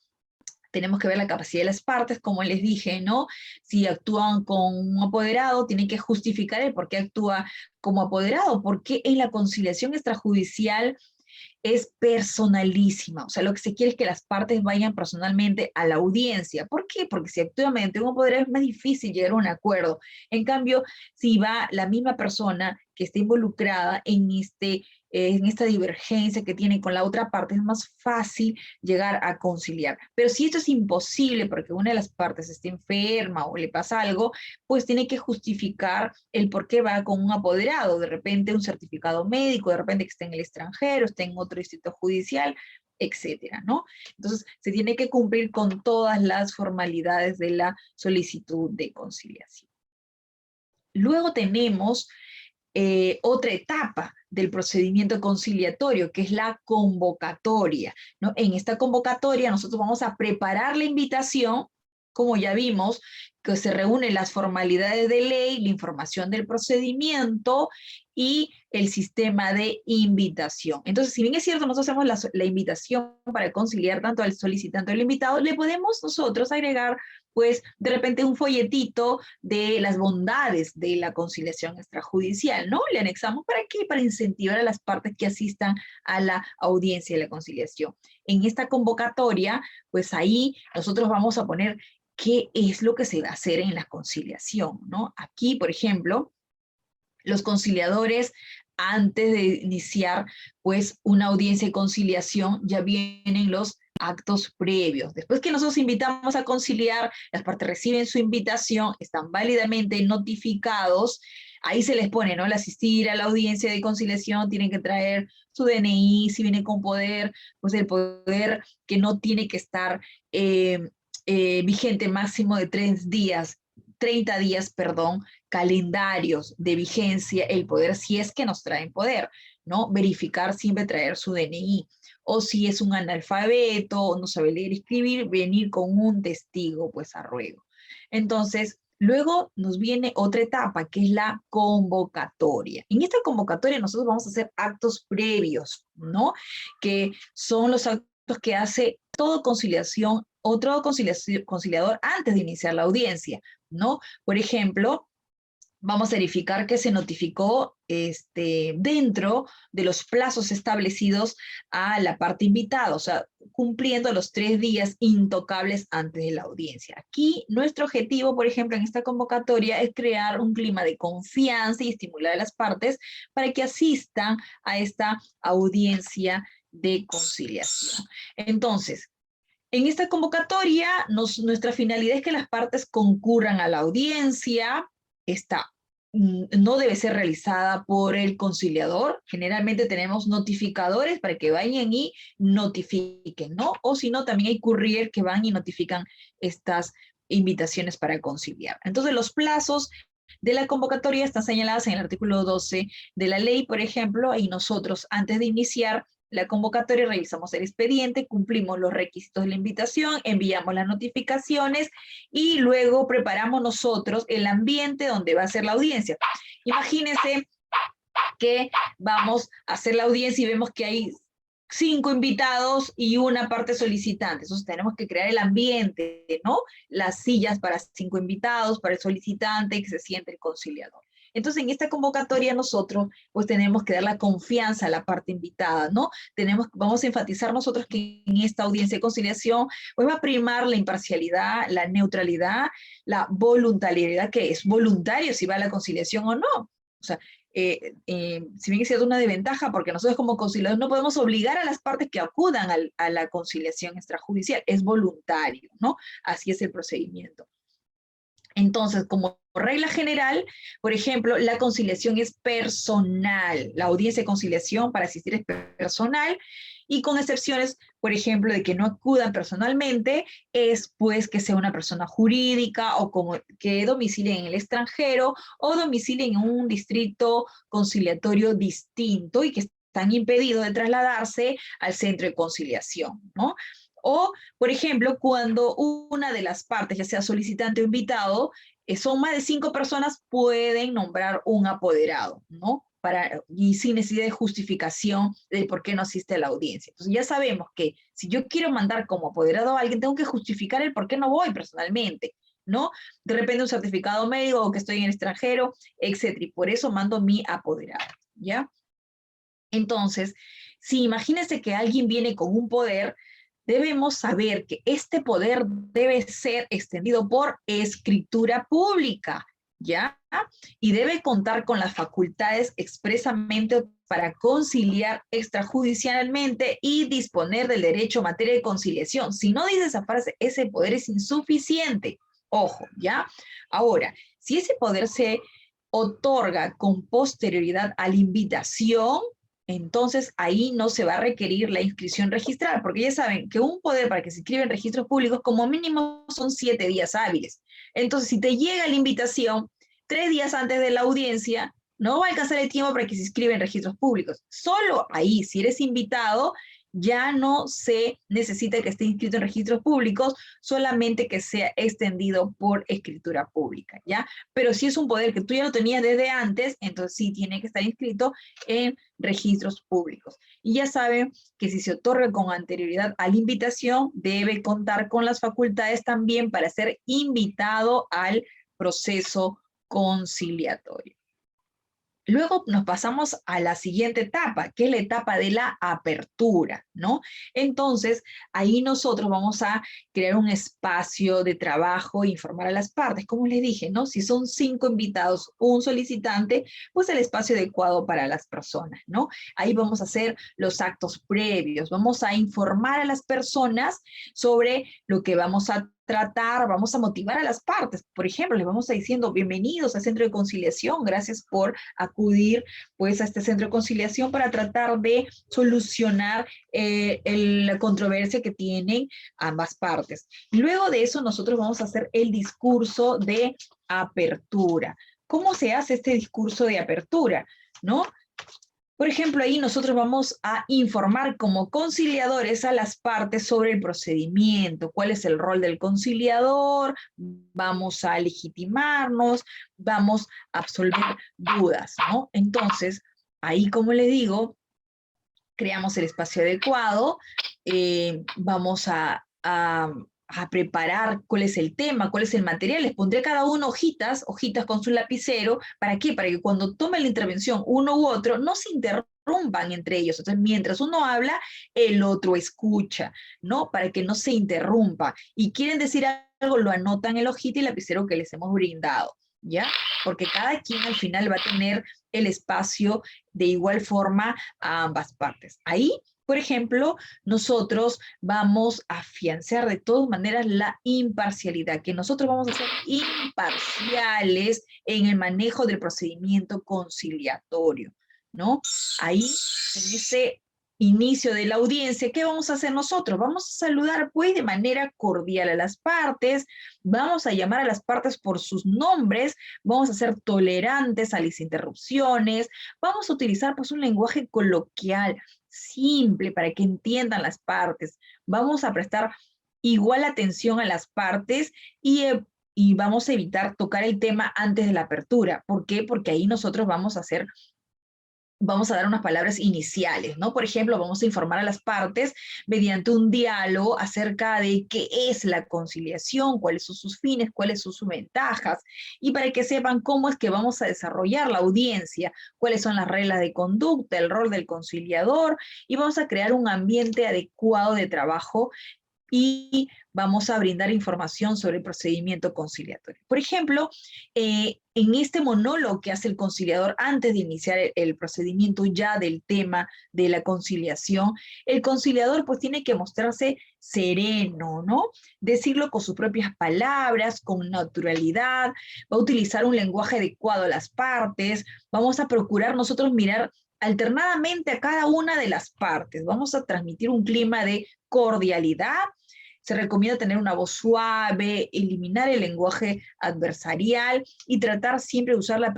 Tenemos que ver la capacidad de las partes, como les dije, ¿no? Si actúan con un apoderado, tienen que justificar el por qué actúa como apoderado, porque en la conciliación extrajudicial es personalísima. O sea, lo que se quiere es que las partes vayan personalmente a la audiencia. ¿Por qué? Porque si actúa mediante un apoderado es más difícil llegar a un acuerdo. En cambio, si va la misma persona que está involucrada en esta divergencia que tiene con la otra parte, es más fácil llegar a conciliar. Pero si esto es imposible porque una de las partes está enferma o le pasa algo, pues tiene que justificar el por qué va con un apoderado, de repente un certificado médico, de repente que está en el extranjero, está en otro distrito judicial, etcétera, ¿no? Entonces, se tiene que cumplir con todas las formalidades de la solicitud de conciliación. Luego tenemos otra etapa del procedimiento conciliatorio, que es la convocatoria, ¿no? En esta convocatoria nosotros vamos a preparar la invitación, como ya vimos, que se reúnen las formalidades de ley, la información del procedimiento y el sistema de invitación. Entonces, si bien es cierto, nosotros hacemos la invitación para conciliar tanto al solicitante como al invitado, le podemos nosotros agregar, pues, de repente un folletito de las bondades de la conciliación extrajudicial, ¿no? Le anexamos, ¿para qué? Para incentivar a las partes que asistan a la audiencia de la conciliación. En esta convocatoria, pues ahí nosotros vamos a poner qué es lo que se va a hacer en la conciliación, ¿no? Aquí, por ejemplo, los conciliadores, antes de iniciar, pues, una audiencia de conciliación, ya vienen los actos previos. Después que nosotros invitamos a conciliar, las partes reciben su invitación, están válidamente notificados, ahí se les pone, ¿no? Al asistir a la audiencia de conciliación tienen que traer su DNI, si viene con poder, pues el poder que no tiene que estar vigente máximo de 30 días, perdón, calendarios de vigencia, el poder, si es que nos traen poder, ¿no? Verificar siempre traer su DNI, o si es un analfabeto, o no sabe leer y escribir, venir con un testigo, pues a ruego. Entonces, luego nos viene otra etapa, que es la convocatoria. En esta convocatoria nosotros vamos a hacer actos previos, ¿no? Que son los actos que hace todo conciliación, otro conciliador antes de iniciar la audiencia, ¿no? Por ejemplo, vamos a verificar que se notificó dentro de los plazos establecidos a la parte invitada, o sea, cumpliendo los 3 días intocables antes de la audiencia. Aquí nuestro objetivo, por ejemplo, en esta convocatoria es crear un clima de confianza y estimular a las partes para que asistan a esta audiencia de conciliación. Entonces, en esta convocatoria, nuestra finalidad es que las partes concurran a la audiencia. Está no debe ser realizada por el conciliador. Generalmente tenemos notificadores para que vayan y notifiquen, ¿no? O si no, también hay courier que van y notifican estas invitaciones para conciliar. Entonces, los plazos de la convocatoria están señaladas en el artículo 12 de la ley, por ejemplo, y nosotros, antes de iniciar la convocatoria, revisamos el expediente, cumplimos los requisitos de la invitación, enviamos las notificaciones y luego preparamos nosotros el ambiente donde va a ser la audiencia. Imagínense que vamos a hacer la audiencia y vemos que hay 5 invitados y una parte solicitante. Entonces tenemos que crear el ambiente, ¿no? Las sillas para 5 invitados, para el solicitante, que se siente el conciliador. Entonces, en esta convocatoria nosotros, pues tenemos que dar la confianza a la parte invitada, ¿no? Vamos a enfatizar nosotros que en esta audiencia de conciliación, pues va a primar la imparcialidad, la neutralidad, la voluntariedad, que es voluntario si va a la conciliación o no. O sea, si bien es cierto una desventaja, porque nosotros como conciliadores no podemos obligar a las partes que acudan a la conciliación extrajudicial, es voluntario, ¿no? Así es el procedimiento. Entonces, como regla general, por ejemplo, la conciliación es personal, la audiencia de conciliación para asistir es personal, y con excepciones, por ejemplo, de que no acudan personalmente, es pues que sea una persona jurídica o como que domicilie en el extranjero o domicilie en un distrito conciliatorio distinto y que están impedidos de trasladarse al centro de conciliación, ¿no? O, por ejemplo, cuando una de las partes, ya sea solicitante o invitado, son más de 5 personas, pueden nombrar un apoderado, ¿no? Y sin necesidad de justificación de por qué no asiste a la audiencia. Entonces ya sabemos que si yo quiero mandar como apoderado a alguien, tengo que justificar el por qué no voy personalmente, ¿no? De repente un certificado médico o que estoy en el extranjero, etc. Y por eso mando mi apoderado, ¿ya? Entonces, si imagínense que alguien viene con un poder, debemos saber que este poder debe ser extendido por escritura pública, ¿ya? Y debe contar con las facultades expresamente para conciliar extrajudicialmente y disponer del derecho a materia de conciliación. Si no dice esa frase, ese poder es insuficiente. Ojo, ¿ya? Ahora, si ese poder se otorga con posterioridad a la invitación, entonces ahí no se va a requerir la inscripción registral, porque ya saben que un poder para que se inscriba en registros públicos como mínimo son 7 días hábiles. Entonces, si te llega la invitación 3 días antes de la audiencia, no va a alcanzar el tiempo para que se inscriba en registros públicos. Solo ahí, si eres invitado, ya no se necesita que esté inscrito en registros públicos, solamente que sea extendido por escritura pública, ¿ya? Pero si es un poder que tú ya lo tenías desde antes, entonces sí tiene que estar inscrito en registros públicos. Y ya saben que si se otorga con anterioridad a la invitación, debe contar con las facultades también para ser invitado al proceso conciliatorio. Luego nos pasamos a la siguiente etapa, que es la etapa de la apertura, ¿no? Entonces, ahí nosotros vamos a crear un espacio de trabajo e informar a las partes. Como les dije, ¿no? Si son 5 invitados, un solicitante, pues el espacio adecuado para las personas, ¿no? Ahí vamos a hacer los actos previos, vamos a informar a las personas sobre lo que vamos a tratar, vamos a motivar a las partes. Por ejemplo, les vamos a diciendo bienvenidos al centro de conciliación, gracias por acudir pues a este centro de conciliación para tratar de solucionar la controversia que tienen ambas partes. Luego de eso nosotros vamos a hacer el discurso de apertura. ¿Cómo se hace este discurso de apertura? ¿No? Por ejemplo, ahí nosotros vamos a informar como conciliadores a las partes sobre el procedimiento, cuál es el rol del conciliador, vamos a legitimarnos, vamos a absolver dudas, ¿no? Entonces, ahí, como le digo, creamos el espacio adecuado, vamos a preparar cuál es el tema, cuál es el material. Les pondré a cada uno hojitas con su lapicero. ¿Para qué? Para que cuando tome la intervención uno u otro, no se interrumpan entre ellos. Entonces, mientras uno habla, el otro escucha, ¿no? Para que no se interrumpa. Y quieren decir algo, lo anotan en el hojita y lapicero que les hemos brindado, ¿ya? Porque cada quien al final va a tener el espacio de igual forma a ambas partes. Ahí Por ejemplo, nosotros vamos a afianzar de todas maneras la imparcialidad, que nosotros vamos a ser imparciales en el manejo del procedimiento conciliatorio, ¿no? Ahí, en ese inicio de la audiencia, ¿qué vamos a hacer nosotros? Vamos a saludar, pues, de manera cordial a las partes, vamos a llamar a las partes por sus nombres, vamos a ser tolerantes a las interrupciones, vamos a utilizar, pues, un lenguaje coloquial, simple, para que entiendan las partes. Vamos a prestar igual atención a las partes y vamos a evitar tocar el tema antes de la apertura. ¿Por qué? Porque ahí nosotros vamos a dar unas palabras iniciales, ¿no? Por ejemplo, vamos a informar a las partes mediante un diálogo acerca de qué es la conciliación, cuáles son sus fines, cuáles son sus ventajas, y para que sepan cómo es que vamos a desarrollar la audiencia, cuáles son las reglas de conducta, el rol del conciliador, y vamos a crear un ambiente adecuado de trabajo y vamos a brindar información sobre el procedimiento conciliatorio. Por ejemplo, en este monólogo que hace el conciliador antes de iniciar el procedimiento ya del tema de la conciliación, el conciliador pues tiene que mostrarse sereno, ¿no? Decirlo con sus propias palabras, con naturalidad, va a utilizar un lenguaje adecuado a las partes, vamos a procurar nosotros mirar alternadamente a cada una de las partes, vamos a transmitir un clima de cordialidad. Se recomienda tener una voz suave, eliminar el lenguaje adversarial y tratar siempre de usar la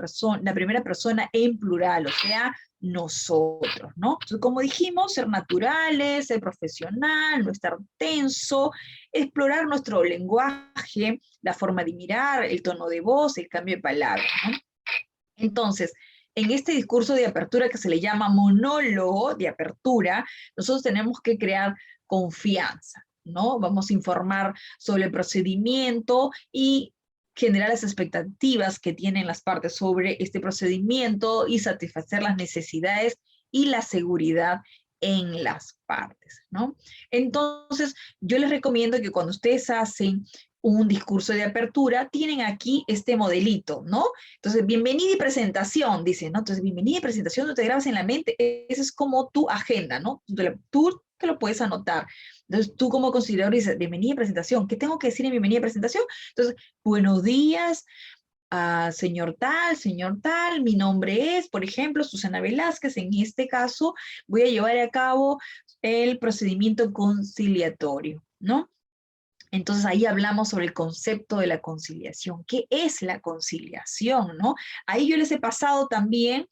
primera persona en plural, o sea, nosotros, ¿no? Entonces, como dijimos, ser naturales, ser profesional, no estar tenso, explorar nuestro lenguaje, la forma de mirar, el tono de voz, el cambio de palabras, ¿no? Entonces, en este discurso de apertura que se le llama monólogo de apertura, nosotros tenemos que crear confianza, ¿no? Vamos a informar sobre el procedimiento y generar las expectativas que tienen las partes sobre este procedimiento y satisfacer las necesidades y la seguridad en las partes, ¿no? Entonces, yo les recomiendo que cuando ustedes hacen un discurso de apertura, tienen aquí este modelito, ¿no? Entonces, bienvenida y presentación, dice, ¿no? Entonces, bienvenida y presentación, no te grabas en la mente, esa es como tu agenda, ¿no? Tú te lo puedes anotar. Entonces, tú como conciliador dices, bienvenida y presentación, ¿qué tengo que decir en bienvenida y presentación? Entonces, buenos días, señor tal, mi nombre es, por ejemplo, Susana Velázquez, en este caso, voy a llevar a cabo el procedimiento conciliatorio, ¿no? Entonces ahí hablamos sobre el concepto de la conciliación. ¿Qué es la conciliación, no? Ahí yo les he pasado también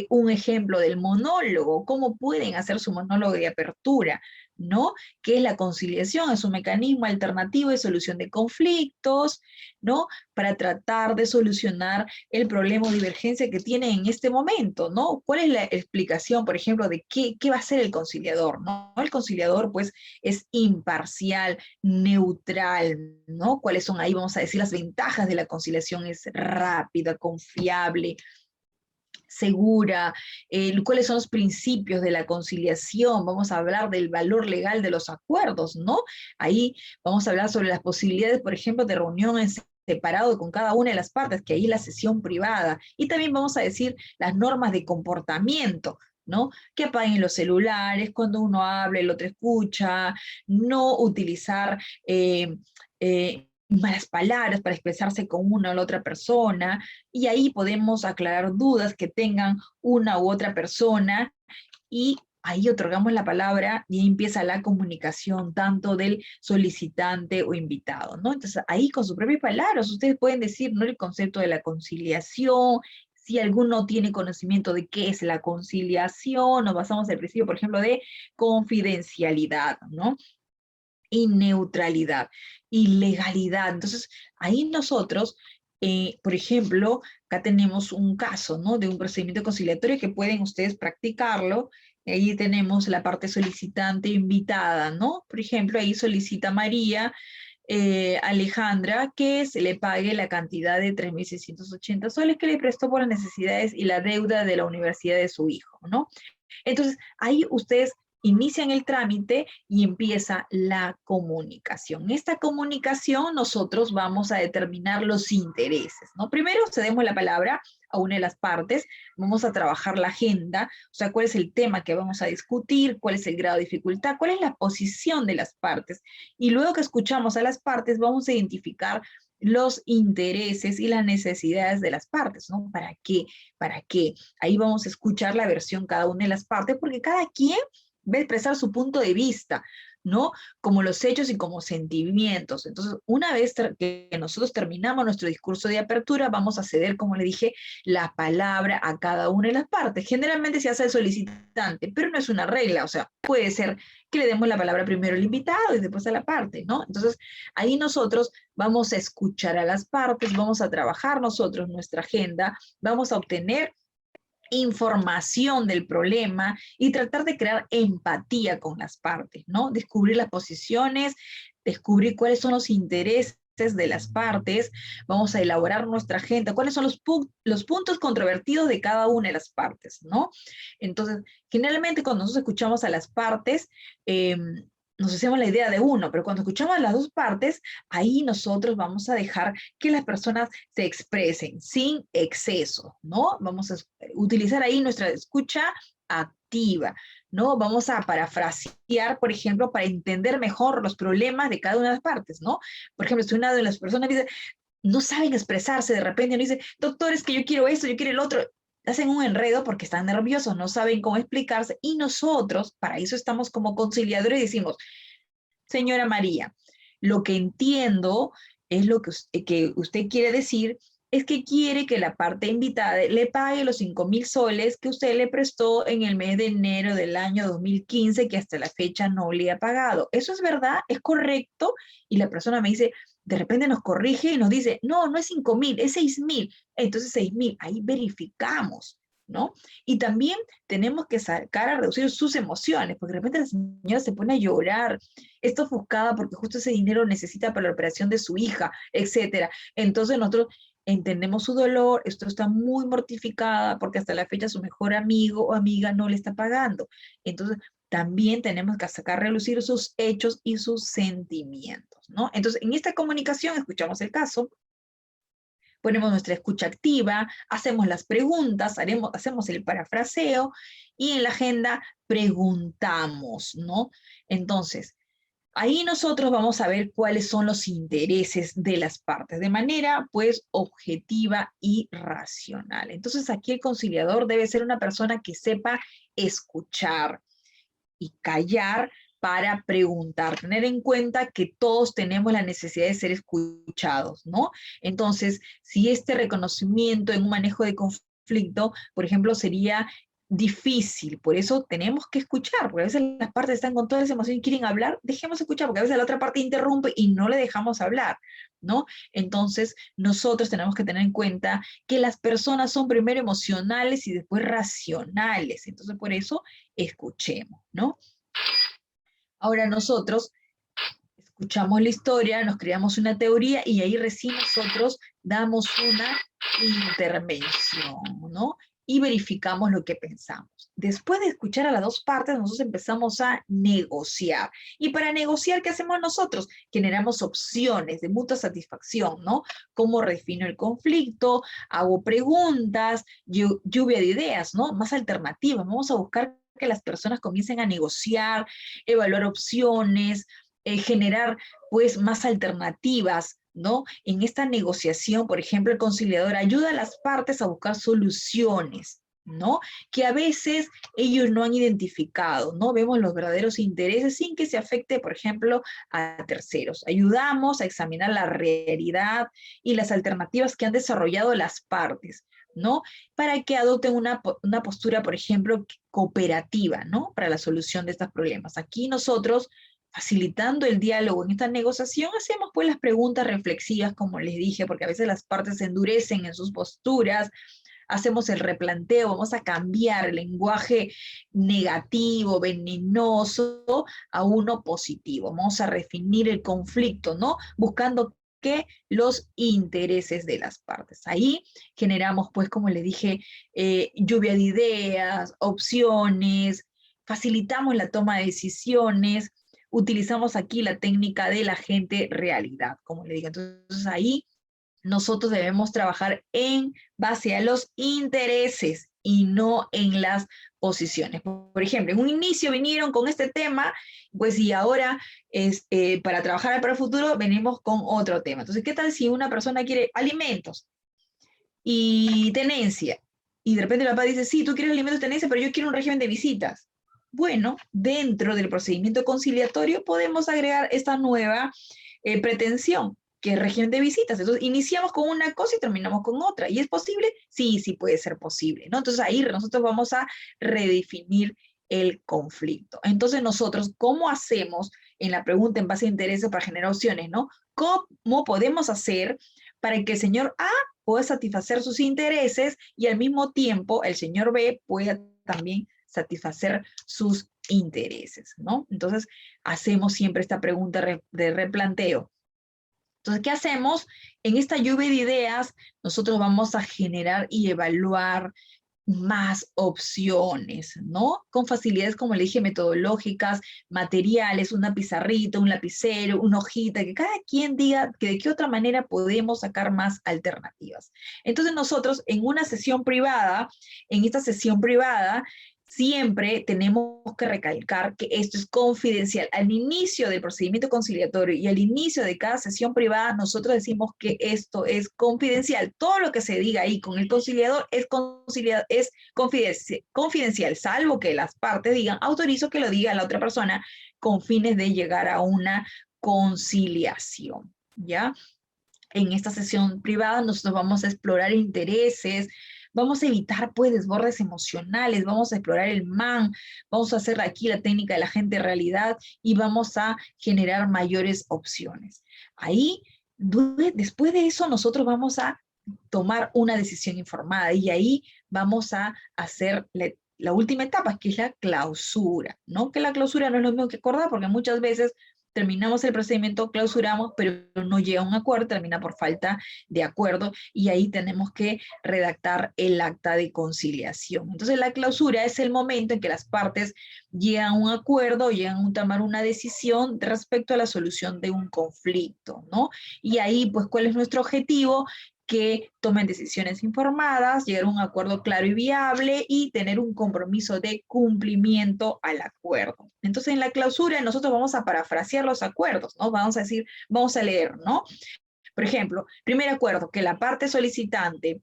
un ejemplo del monólogo, cómo pueden hacer su monólogo de apertura, ¿no? ¿Qué es la conciliación? Es un mecanismo alternativo de solución de conflictos, ¿no? Para tratar de solucionar el problema o divergencia que tienen en este momento, ¿no? ¿Cuál es la explicación, por ejemplo, de qué va a ser el conciliador, ¿no? El conciliador, pues, es imparcial, neutral, ¿no? ¿Cuáles son ahí, vamos a decir, las ventajas de la conciliación? Es rápida, confiable, segura, cuáles son los principios de la conciliación, vamos a hablar del valor legal de los acuerdos, ¿no? Ahí vamos a hablar sobre las posibilidades, por ejemplo, de reunión en separado con cada una de las partes, que ahí es la sesión privada, y también vamos a decir las normas de comportamiento, ¿no? Que apaguen los celulares, cuando uno habla, el otro escucha, no utilizar malas palabras para expresarse con una o la otra persona, y ahí podemos aclarar dudas que tengan una u otra persona, y ahí otorgamos la palabra y ahí empieza la comunicación tanto del solicitante o invitado, ¿no? Entonces ahí con sus propias palabras ustedes pueden decir, ¿no? El concepto de la conciliación, si alguno tiene conocimiento de qué es la conciliación, nos basamos en el principio, por ejemplo, de confidencialidad, ¿no? Y neutralidad y legalidad. Entonces, ahí nosotros, por ejemplo, acá tenemos un caso, ¿no? De un procedimiento conciliatorio que pueden ustedes practicarlo. Ahí tenemos la parte solicitante invitada, ¿no? Por ejemplo, ahí solicita María Alejandra que se le pague la cantidad de 3.680 soles que le prestó por las necesidades y la deuda de la universidad de su hijo, ¿no? Entonces, ahí ustedes inician el trámite y empieza la comunicación. En esta comunicación nosotros vamos a determinar los intereses, ¿no? Primero cedemos la palabra a una de las partes, vamos a trabajar la agenda, o sea, cuál es el tema que vamos a discutir, cuál es el grado de dificultad, cuál es la posición de las partes. Y luego que escuchamos a las partes, vamos a identificar los intereses y las necesidades de las partes, ¿no? ¿Para qué? ¿Para qué? Ahí vamos a escuchar la versión cada una de las partes, porque cada quien va a expresar su punto de vista, ¿no? Como los hechos y como sentimientos. Entonces, una vez que nosotros terminamos nuestro discurso de apertura, vamos a ceder, como le dije, la palabra a cada una de las partes. Generalmente se hace el solicitante, pero no es una regla, o sea, puede ser que le demos la palabra primero al invitado y después a la parte, ¿no? Entonces, ahí nosotros vamos a escuchar a las partes, vamos a trabajar nosotros nuestra agenda, vamos a obtener información del problema y tratar de crear empatía con las partes, ¿no? Descubrir las posiciones, descubrir cuáles son los intereses de las partes, vamos a elaborar nuestra agenda, cuáles son los puntos controvertidos de cada una de las partes, ¿no? Entonces, generalmente cuando nosotros escuchamos a las partes, nos hacemos la idea de uno, pero cuando escuchamos a las dos partes, ahí nosotros vamos a dejar que las personas se expresen sin exceso, ¿no? Vamos a utilizar ahí nuestra escucha activa, ¿no? Vamos a parafrasear, por ejemplo, para entender mejor los problemas de cada una de las partes, ¿no? Por ejemplo, si una de las personas dice, no saben expresarse, de repente uno dice, doctor, es que yo quiero esto, yo quiero el otro, hacen un enredo porque están nerviosos, no saben cómo explicarse, y nosotros, para eso estamos como conciliadores, y decimos, señora María, lo que entiendo es lo que usted quiere decir, es que quiere que la parte invitada le pague los 5.000 soles que usted le prestó en el mes de enero del año 2015, que hasta la fecha no le ha pagado. ¿Eso es verdad? ¿Es correcto? Y la persona me dice, de repente nos corrige y nos dice, no, no es 5.000, es 6.000. Entonces 6.000, ahí verificamos, ¿no? Y también tenemos que sacar a reducir sus emociones, porque de repente la señora se pone a llorar, está ofuscada porque justo ese dinero necesita para la operación de su hija, etcétera. Entonces nosotros entendemos su dolor, esto está muy mortificada porque hasta la fecha su mejor amigo o amiga no le está pagando. Entonces también tenemos que sacar a relucir sus hechos y sus sentimientos, ¿no? Entonces en esta comunicación escuchamos el caso, ponemos nuestra escucha activa, hacemos las preguntas, hacemos el parafraseo y en la agenda preguntamos, ¿no? Entonces, ahí nosotros vamos a ver cuáles son los intereses de las partes, de manera, pues, objetiva y racional. Entonces, aquí el conciliador debe ser una persona que sepa escuchar y callar para preguntar, tener en cuenta que todos tenemos la necesidad de ser escuchados, ¿no? Entonces, si este reconocimiento en un manejo de conflicto, por ejemplo, sería difícil, por eso tenemos que escuchar, porque a veces las partes están con toda esa emoción y quieren hablar, dejemos escuchar, porque a veces la otra parte interrumpe y no le dejamos hablar, ¿no? Entonces, nosotros tenemos que tener en cuenta que las personas son primero emocionales y después racionales, entonces por eso escuchemos, ¿no? Ahora nosotros escuchamos la historia, nos creamos una teoría y ahí recién nosotros damos una intervención, ¿no? Y verificamos lo que pensamos. Después de escuchar a las dos partes, nosotros empezamos a negociar. Y para negociar, ¿qué hacemos nosotros? Generamos opciones de mutua satisfacción, ¿no? ¿Cómo redefino el conflicto? Hago preguntas, lluvia de ideas, ¿no? Más alternativas. Vamos a buscar que las personas comiencen a negociar, evaluar opciones, generar pues más alternativas, ¿no? En esta negociación, por ejemplo, el conciliador ayuda a las partes a buscar soluciones, ¿no? Que a veces ellos no han identificado, ¿no? Vemos los verdaderos intereses sin que se afecte, por ejemplo, a terceros. Ayudamos a examinar la realidad y las alternativas que han desarrollado las partes, ¿no? Para que adopten una postura, por ejemplo, cooperativa, ¿no? Para la solución de estos problemas. Aquí nosotros, facilitando el diálogo en esta negociación, hacemos pues las preguntas reflexivas, como les dije, porque a veces las partes se endurecen en sus posturas, hacemos el replanteo, vamos a cambiar el lenguaje negativo, venenoso, a uno positivo. Vamos a redefinir el conflicto, ¿no? Buscando que los intereses de las partes. Ahí generamos, pues, como le dije, lluvia de ideas, opciones, facilitamos la toma de decisiones, utilizamos aquí la técnica del agente realidad, como le digo. Entonces ahí nosotros debemos trabajar en base a los intereses y no en las posiciones. Por ejemplo, en un inicio vinieron con este tema, pues y ahora para trabajar para el futuro venimos con otro tema. Entonces, ¿qué tal si una persona quiere alimentos y tenencia? Y de repente el papá dice, sí, tú quieres alimentos y tenencia, pero yo quiero un régimen de visitas. Bueno, dentro del procedimiento conciliatorio podemos agregar esta nueva pretensión, que es régimen de visitas. Entonces, iniciamos con una cosa y terminamos con otra. ¿Y es posible? Sí, sí puede ser posible, ¿no? Entonces, ahí nosotros vamos a redefinir el conflicto. Entonces, nosotros, ¿cómo hacemos en la pregunta en base a intereses para generar opciones, ¿no? ¿Cómo podemos hacer para que el señor A pueda satisfacer sus intereses y al mismo tiempo el señor B pueda también satisfacer sus intereses, ¿no? Entonces, hacemos siempre esta pregunta de replanteo. Entonces, ¿qué hacemos? En esta lluvia de ideas, nosotros vamos a generar y evaluar más opciones, ¿no? Con facilidades, como le dije, metodológicas, materiales, una pizarrita, un lapicero, una hojita, que cada quien diga que de qué otra manera podemos sacar más alternativas. Entonces nosotros en una sesión privada, en esta sesión privada, siempre tenemos que recalcar que esto es confidencial. Al inicio del procedimiento conciliatorio y al inicio de cada sesión privada, nosotros decimos que esto es confidencial. Todo lo que se diga ahí con el conciliador es confidencial, salvo que las partes digan, autorizo que lo diga la otra persona con fines de llegar a una conciliación, ¿ya? En esta sesión privada nosotros vamos a explorar intereses, vamos a evitar pues desbordes emocionales, vamos a explorar el MAN, vamos a hacer aquí la técnica de la agente realidad y vamos a generar mayores opciones. Ahí, después de eso, nosotros vamos a tomar una decisión informada y ahí vamos a hacer la última etapa, que es la clausura, ¿no? Que la clausura no es lo mismo que acordar, porque muchas veces terminamos el procedimiento, clausuramos, pero no llega a un acuerdo, termina por falta de acuerdo, y ahí tenemos que redactar el acta de conciliación. Entonces, la clausura es el momento en que las partes llegan a un acuerdo, llegan a tomar una decisión respecto a la solución de un conflicto, ¿no? Y ahí, pues, ¿cuál es nuestro objetivo? Que tomen decisiones informadas, llegar a un acuerdo claro y viable y tener un compromiso de cumplimiento al acuerdo. Entonces, en la clausura nosotros vamos a parafrasear los acuerdos, ¿no? Vamos a decir, vamos a leer, ¿no? Por ejemplo, primer acuerdo, que la parte solicitante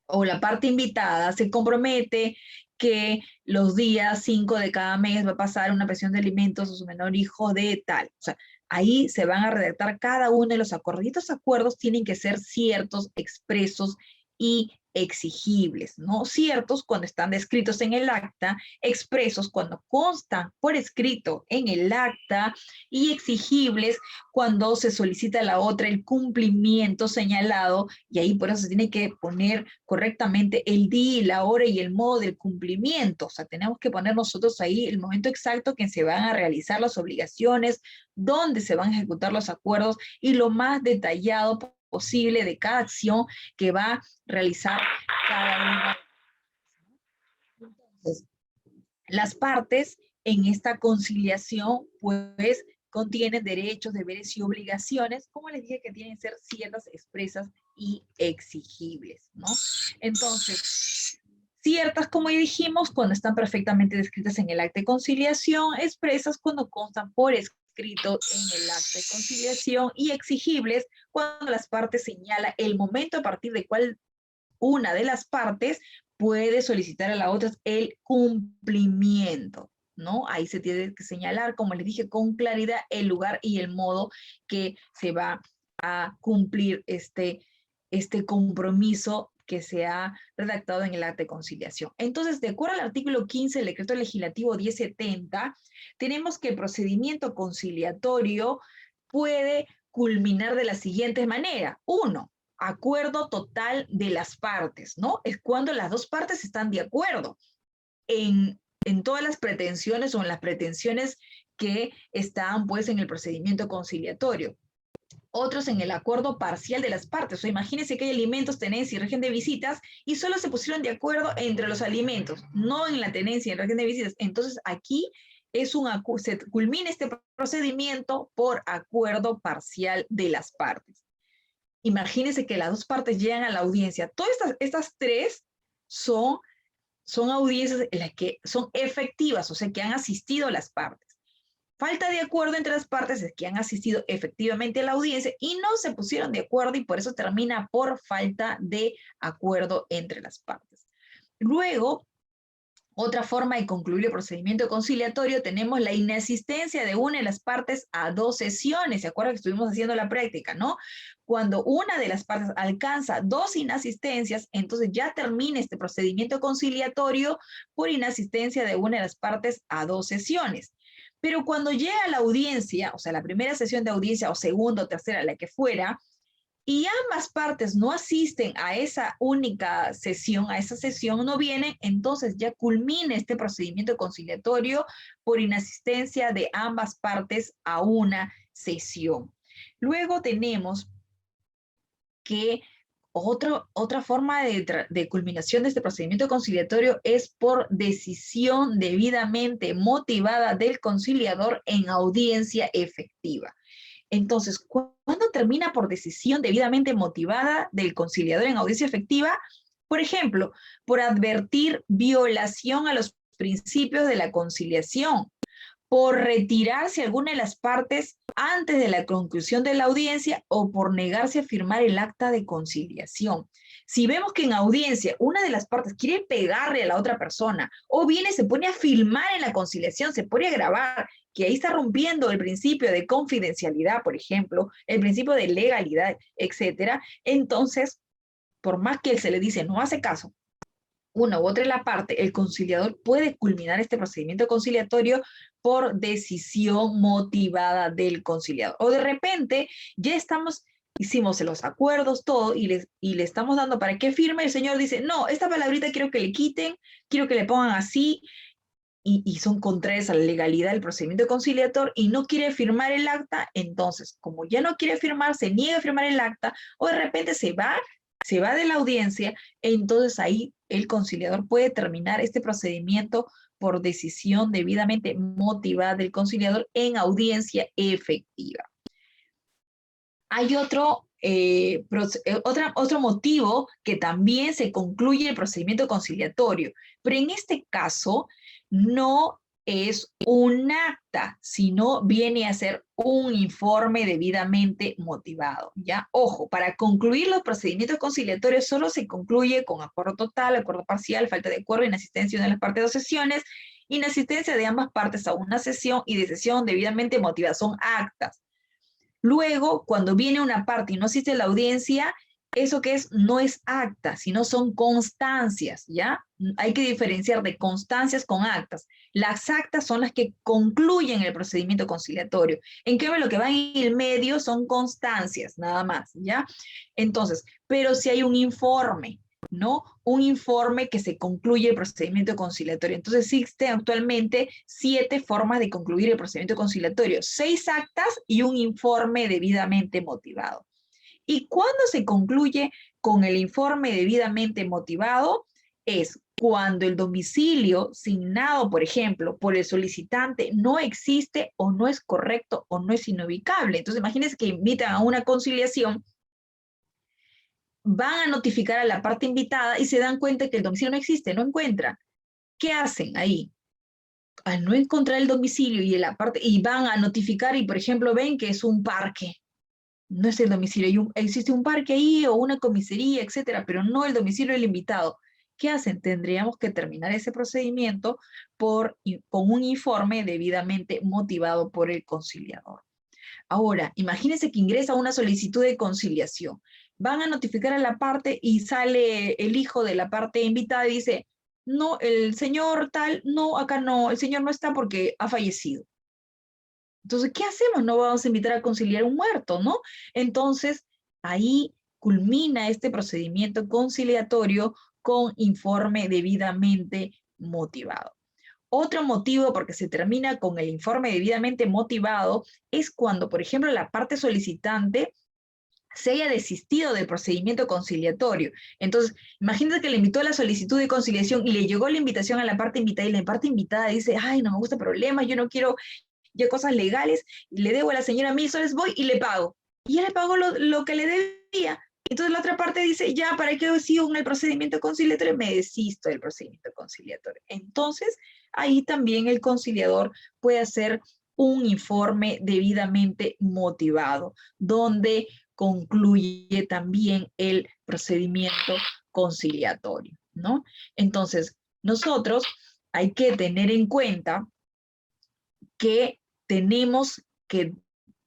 o la parte invitada se compromete que los días 5 de cada mes va a pasar una pensión de alimentos a su menor hijo de tal. O sea, ahí se van a redactar cada uno de los acuerdos. Y estos acuerdos tienen que ser ciertos, expresos y exigibles, ¿no? Ciertos cuando están descritos en el acta, expresos cuando constan por escrito en el acta y exigibles cuando se solicita a la otra el cumplimiento señalado, y ahí por eso se tiene que poner correctamente el día, la hora y el modo del cumplimiento. O sea, tenemos que poner nosotros ahí el momento exacto que se van a realizar las obligaciones, dónde se van a ejecutar los acuerdos y lo más detallado posible de cada acción que va a realizar cada una. Entonces, las partes en esta conciliación, pues, contienen derechos, deberes y obligaciones, como les dije, que tienen que ser ciertas, expresas y exigibles, ¿no? Entonces, ciertas, como ya dijimos, cuando están perfectamente descritas en el acta de conciliación, expresas cuando constan por escrito en el acta de conciliación y exigibles cuando las partes señalan el momento a partir del cual una de las partes puede solicitar a la otra el cumplimiento, ¿no? Ahí se tiene que señalar, como les dije, con claridad el lugar y el modo que se va a cumplir este compromiso que se ha redactado en el acta de conciliación. Entonces, de acuerdo al artículo 15 del Decreto Legislativo 1070, tenemos que el procedimiento conciliatorio puede culminar de la siguiente manera. 1, acuerdo total de las partes, ¿no? Es cuando las dos partes están de acuerdo en todas las pretensiones o en las pretensiones que están pues en el procedimiento conciliatorio. otros en el acuerdo parcial de las partes. O sea, imagínense que hay alimentos, tenencia y régimen de visitas y solo se pusieron de acuerdo entre los alimentos, no en la tenencia y el régimen de visitas. Entonces, aquí se culmina este procedimiento por acuerdo parcial de las partes. Imagínense que las dos partes llegan a la audiencia. Todas estas tres son audiencias en las que son efectivas, o sea, que han asistido a las partes. Falta de acuerdo entre las partes es que han asistido efectivamente a la audiencia y no se pusieron de acuerdo y por eso termina por falta de acuerdo entre las partes. Luego, otra forma de concluir el procedimiento conciliatorio, tenemos la inasistencia de una de las partes a dos sesiones. ¿Se acuerdan que estuvimos haciendo la práctica, no? Cuando una de las partes alcanza dos inasistencias, entonces ya termina este procedimiento conciliatorio por inasistencia de una de las partes a dos sesiones. Pero cuando llega la audiencia, o sea, la primera sesión de audiencia o segunda o tercera, la que fuera, y ambas partes no asisten a esa única sesión, a esa sesión no vienen, entonces ya culmina este procedimiento conciliatorio por inasistencia de ambas partes a una sesión. Luego tenemos que otra forma de culminación de este procedimiento conciliatorio es por decisión debidamente motivada del conciliador en audiencia efectiva. Entonces, ¿cuándo termina por decisión debidamente motivada del conciliador en audiencia efectiva? Por ejemplo, por advertir violación a los principios de la conciliación, por retirarse alguna de las partes antes de la conclusión de la audiencia o por negarse a firmar el acta de conciliación. Si vemos que en audiencia una de las partes quiere pegarle a la otra persona o viene, se pone a filmar en la conciliación, se pone a grabar, que ahí está rompiendo el principio de confidencialidad, por ejemplo, el principio de legalidad, etcétera, entonces, por más que él se le dice no hace caso, una u otra de la parte, el conciliador puede culminar este procedimiento conciliatorio por decisión motivada del conciliador. O de repente ya hicimos los acuerdos, todo, y le estamos dando para que firme, el señor dice, no, esta palabrita quiero que le quiten, quiero que le pongan así, y son contrarias a la legalidad del procedimiento conciliador y no quiere firmar el acta, entonces, como ya no quiere firmar, se niega a firmar el acta, o de repente se va de la audiencia, entonces ahí el conciliador puede terminar este procedimiento por decisión debidamente motivada del conciliador en audiencia efectiva. Hay otro motivo que también se concluye el procedimiento conciliatorio, pero en este caso no es un acta, sino viene a ser un informe debidamente motivado, ¿ya? Ojo, para concluir los procedimientos conciliatorios solo se concluye con acuerdo total, acuerdo parcial, falta de acuerdo, inasistencia de una de las partes de dos sesiones, inasistencia de ambas partes a una sesión y decisión debidamente motivada, son actas. Luego, cuando viene una parte y no asiste a la audiencia, eso que es no es acta, sino son constancias, ¿ya? Hay que diferenciar de constancias con actas. Las actas son las que concluyen el procedimiento conciliatorio. En cambio, lo que va en el medio son constancias, nada más, ¿ya? Entonces, pero si hay un informe, ¿no? Un informe que se concluye el procedimiento conciliatorio. Entonces existen actualmente 7 formas de concluir el procedimiento conciliatorio, 6 actas y un informe debidamente motivado. ¿Y cuándo se concluye con el informe debidamente motivado? Es cuando el domicilio signado, por ejemplo, por el solicitante no existe o no es correcto o no es inubicable. Entonces imagínense que invitan a una conciliación, van a notificar a la parte invitada y se dan cuenta que el domicilio no existe, no encuentran. ¿Qué hacen ahí? Al no encontrar el domicilio y van a notificar y, por ejemplo, ven que es un parque, no es el domicilio, existe un parque ahí o una comisaría, etcétera, pero no el domicilio del invitado. ¿Qué hacen? Tendríamos que terminar ese procedimiento con un informe debidamente motivado por el conciliador. Ahora, imagínense que ingresa una solicitud de conciliación. Van a notificar a la parte y sale el hijo de la parte invitada y dice, no, el señor tal, no, acá no, el señor no está porque ha fallecido. Entonces, ¿qué hacemos? No vamos a invitar a conciliar a un muerto, ¿no? Entonces, ahí culmina este procedimiento conciliatorio con informe debidamente motivado. Otro motivo porque se termina con el informe debidamente motivado es cuando, por ejemplo, la parte solicitante se haya desistido del procedimiento conciliatorio. Entonces, imagínate que le invitó a la solicitud de conciliación y le llegó la invitación a la parte invitada y la parte invitada dice, ay, no me gusta problemas, yo no quiero ya cosas legales, le debo a la señora 1.000 soles, voy y le pago. Y ya le pagó lo que le debía. Entonces la otra parte dice, ya, ¿para qué sigo en el procedimiento conciliatorio? Me desisto del procedimiento conciliatorio. Entonces, ahí también el conciliador puede hacer un informe debidamente motivado, donde concluye también el procedimiento conciliatorio, ¿no? Entonces, nosotros hay que tener en cuenta que tenemos que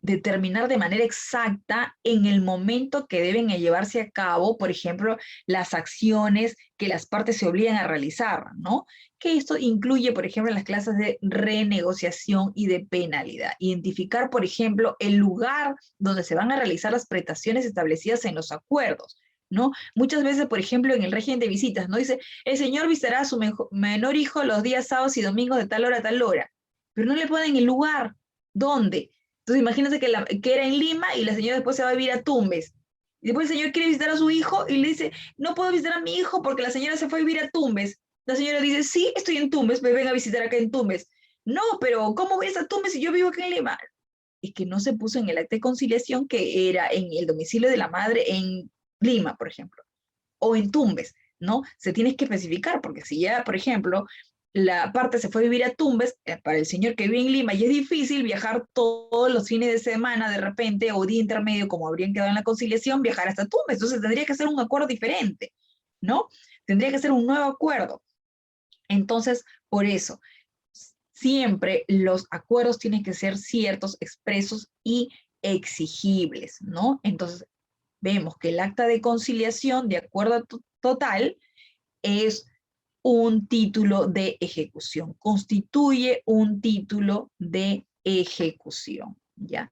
determinar de manera exacta en el momento que deben llevarse a cabo, por ejemplo, las acciones que las partes se obligan a realizar, ¿no? Que esto incluye, por ejemplo, las clases de renegociación y de penalidad. Identificar, por ejemplo, el lugar donde se van a realizar las prestaciones establecidas en los acuerdos, ¿no? Muchas veces, por ejemplo, en el régimen de visitas, ¿no? Dice, el señor visitará a su menor hijo los días sábados y domingos de tal hora a tal hora, pero no le ponen el lugar. ¿Dónde? Entonces imagínense que era en Lima y la señora después se va a vivir a Tumbes. Y después el señor quiere visitar a su hijo y le dice, no puedo visitar a mi hijo porque la señora se fue a vivir a Tumbes. La señora dice, sí, estoy en Tumbes, me ven a visitar acá en Tumbes. No, pero ¿cómo ves a Tumbes si yo vivo acá en Lima? Es que no se puso en el acta de conciliación que era en el domicilio de la madre en Lima, por ejemplo, o en Tumbes, ¿no? Se tiene que especificar, porque si ya, por ejemplo, la parte se fue a vivir a Tumbes, para el señor que vive en Lima, y es difícil viajar todos los fines de semana de repente, o día intermedio, como habrían quedado en la conciliación, viajar hasta Tumbes. Entonces tendría que ser un acuerdo diferente, ¿no? Tendría que ser un nuevo acuerdo. Entonces, por eso, siempre los acuerdos tienen que ser ciertos, expresos y exigibles, ¿no? Entonces, vemos que el acta de conciliación de acuerdo total es un título de ejecución, constituye un título de ejecución, ¿ya?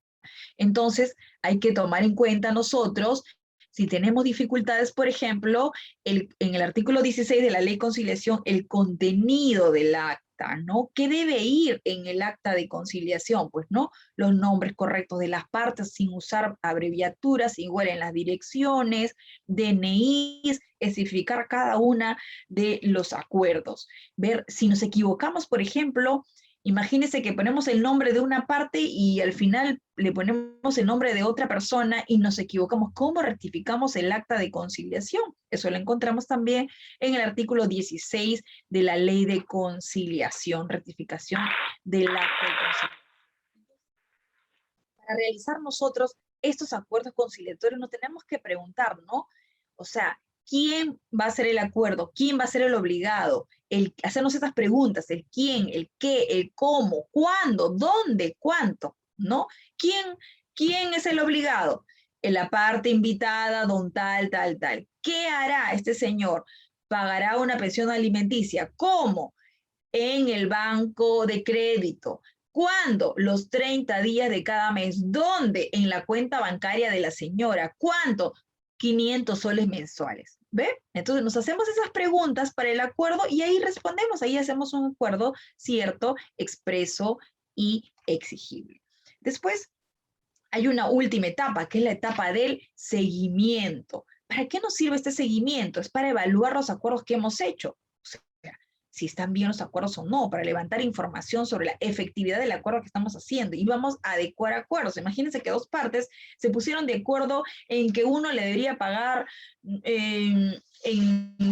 Entonces, hay que tomar en cuenta nosotros, si tenemos dificultades, por ejemplo, en el artículo 16 de la Ley de Conciliación, el contenido del acta, ¿no? ¿Qué debe ir en el acta de conciliación? Pues, ¿no? Los nombres correctos de las partes sin usar abreviaturas, igual en las direcciones, DNIs, especificar cada una de los acuerdos. Ver si nos equivocamos, por ejemplo, imagínense que ponemos el nombre de una parte y al final le ponemos el nombre de otra persona y nos equivocamos. ¿Cómo rectificamos el acta de conciliación? Eso lo encontramos también en el artículo 16 de la Ley de Conciliación, rectificación del acta de conciliación. Para realizar nosotros estos acuerdos conciliatorios nos tenemos que preguntar, ¿no? O sea, ¿quién va a hacer el acuerdo? ¿Quién va a ser el obligado? Hacernos estas preguntas, el quién, el qué, el cómo, cuándo, dónde, cuánto, ¿no? ¿Quién es el obligado? En la parte invitada, don tal, tal, tal. ¿Qué hará este señor? ¿Pagará una pensión alimenticia? ¿Cómo? En el banco de crédito. ¿Cuándo? Los 30 días de cada mes. ¿Dónde? En la cuenta bancaria de la señora. ¿Cuánto? 500 soles mensuales. ¿Ve? Entonces nos hacemos esas preguntas para el acuerdo y ahí respondemos, ahí hacemos un acuerdo cierto, expreso y exigible. Después hay una última etapa, que es la etapa del seguimiento. ¿Para qué nos sirve este seguimiento? Es para evaluar los acuerdos que hemos hecho. Si están bien los acuerdos o no, para levantar información sobre la efectividad del acuerdo que estamos haciendo y vamos a adecuar acuerdos. Imagínense que dos partes se pusieron de acuerdo en que uno le debería pagar en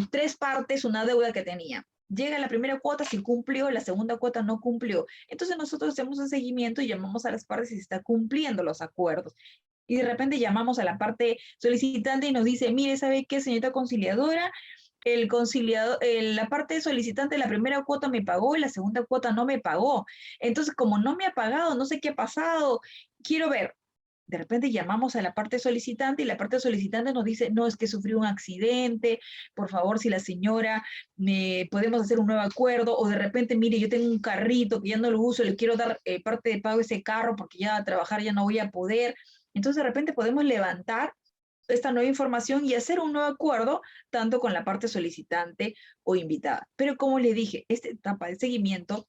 3 partes una deuda que tenía. Llega la primera cuota, si cumplió, la segunda cuota no cumplió. Entonces nosotros hacemos un seguimiento y llamamos a las partes si se está cumpliendo los acuerdos. Y de repente llamamos a la parte solicitante y nos dice, mire, ¿sabe qué, señorita conciliadora? El conciliador, la parte solicitante, la primera cuota me pagó y la segunda cuota no me pagó. Entonces, como no me ha pagado, no sé qué ha pasado, quiero ver. De repente llamamos a la parte solicitante y la parte solicitante nos dice, no, es que sufrió un accidente, por favor, si la señora, podemos hacer un nuevo acuerdo, o de repente, mire, yo tengo un carrito que ya no lo uso, le quiero dar parte de pago a ese carro porque ya a trabajar ya no voy a poder. Entonces, de repente podemos levantar esta nueva información y hacer un nuevo acuerdo, tanto con la parte solicitante o invitada. Pero como les dije, esta etapa de seguimiento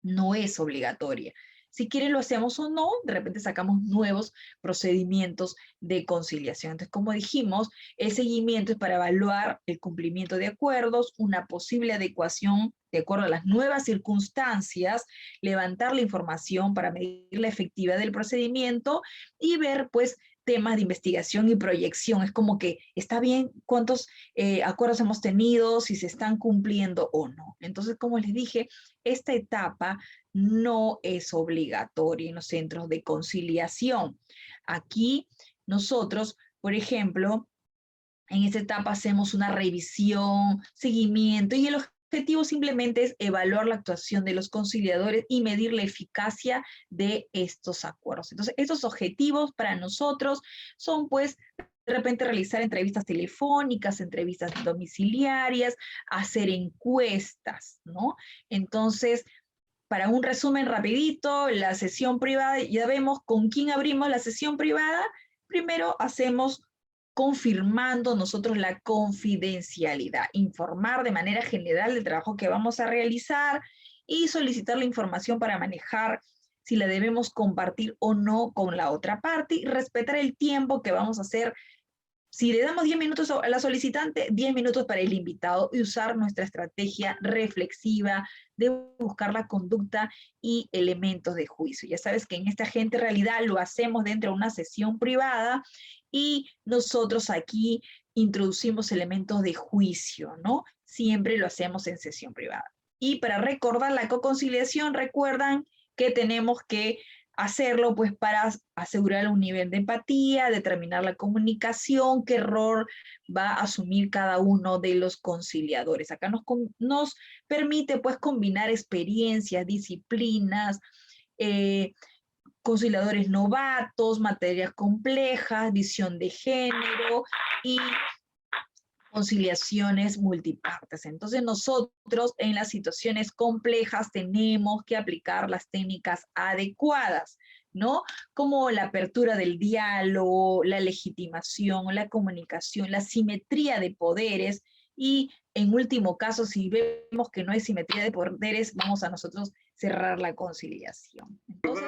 no es obligatoria. Si quieren lo hacemos o no, de repente sacamos nuevos procedimientos de conciliación. Entonces, como dijimos, el seguimiento es para evaluar el cumplimiento de acuerdos, una posible adecuación de acuerdo a las nuevas circunstancias, levantar la información para medir la efectividad del procedimiento y ver, pues, temas de investigación y proyección. Es como que está bien cuántos acuerdos hemos tenido, si se están cumpliendo o no. Entonces, como les dije, esta etapa no es obligatoria en los centros de conciliación. Aquí nosotros, por ejemplo, en esta etapa hacemos una revisión, seguimiento, y el objetivo simplemente es evaluar la actuación de los conciliadores y medir la eficacia de estos acuerdos. Entonces, estos objetivos para nosotros son, pues, de repente realizar entrevistas telefónicas, entrevistas domiciliarias, hacer encuestas, ¿no? Entonces, para un resumen rapidito, la sesión privada, ya vemos con quién abrimos la sesión privada. Primero hacemos confirmando nosotros la confidencialidad, informar de manera general del trabajo que vamos a realizar y solicitar la información para manejar si la debemos compartir o no con la otra parte y respetar el tiempo que vamos a hacer. Si le damos 10 minutos a la solicitante, 10 minutos para el invitado y usar nuestra estrategia reflexiva de buscar la conducta y elementos de juicio. Ya sabes que en esta Agente Realidad lo hacemos dentro de una sesión privada y nosotros aquí introducimos elementos de juicio, ¿no? Siempre lo hacemos en sesión privada. Y para recordar la coconciliación, recuerdan que tenemos que hacerlo pues para asegurar un nivel de empatía, determinar la comunicación, qué rol va a asumir cada uno de los conciliadores. Acá nos permite pues combinar experiencias, disciplinas, conciliadores novatos, materias complejas, visión de género y conciliaciones multipartes. Entonces nosotros en las situaciones complejas tenemos que aplicar las técnicas adecuadas, ¿no? Como la apertura del diálogo, la legitimación, la comunicación, la simetría de poderes y en último caso, si vemos que no hay simetría de poderes, vamos a nosotros cerrar la conciliación. Entonces,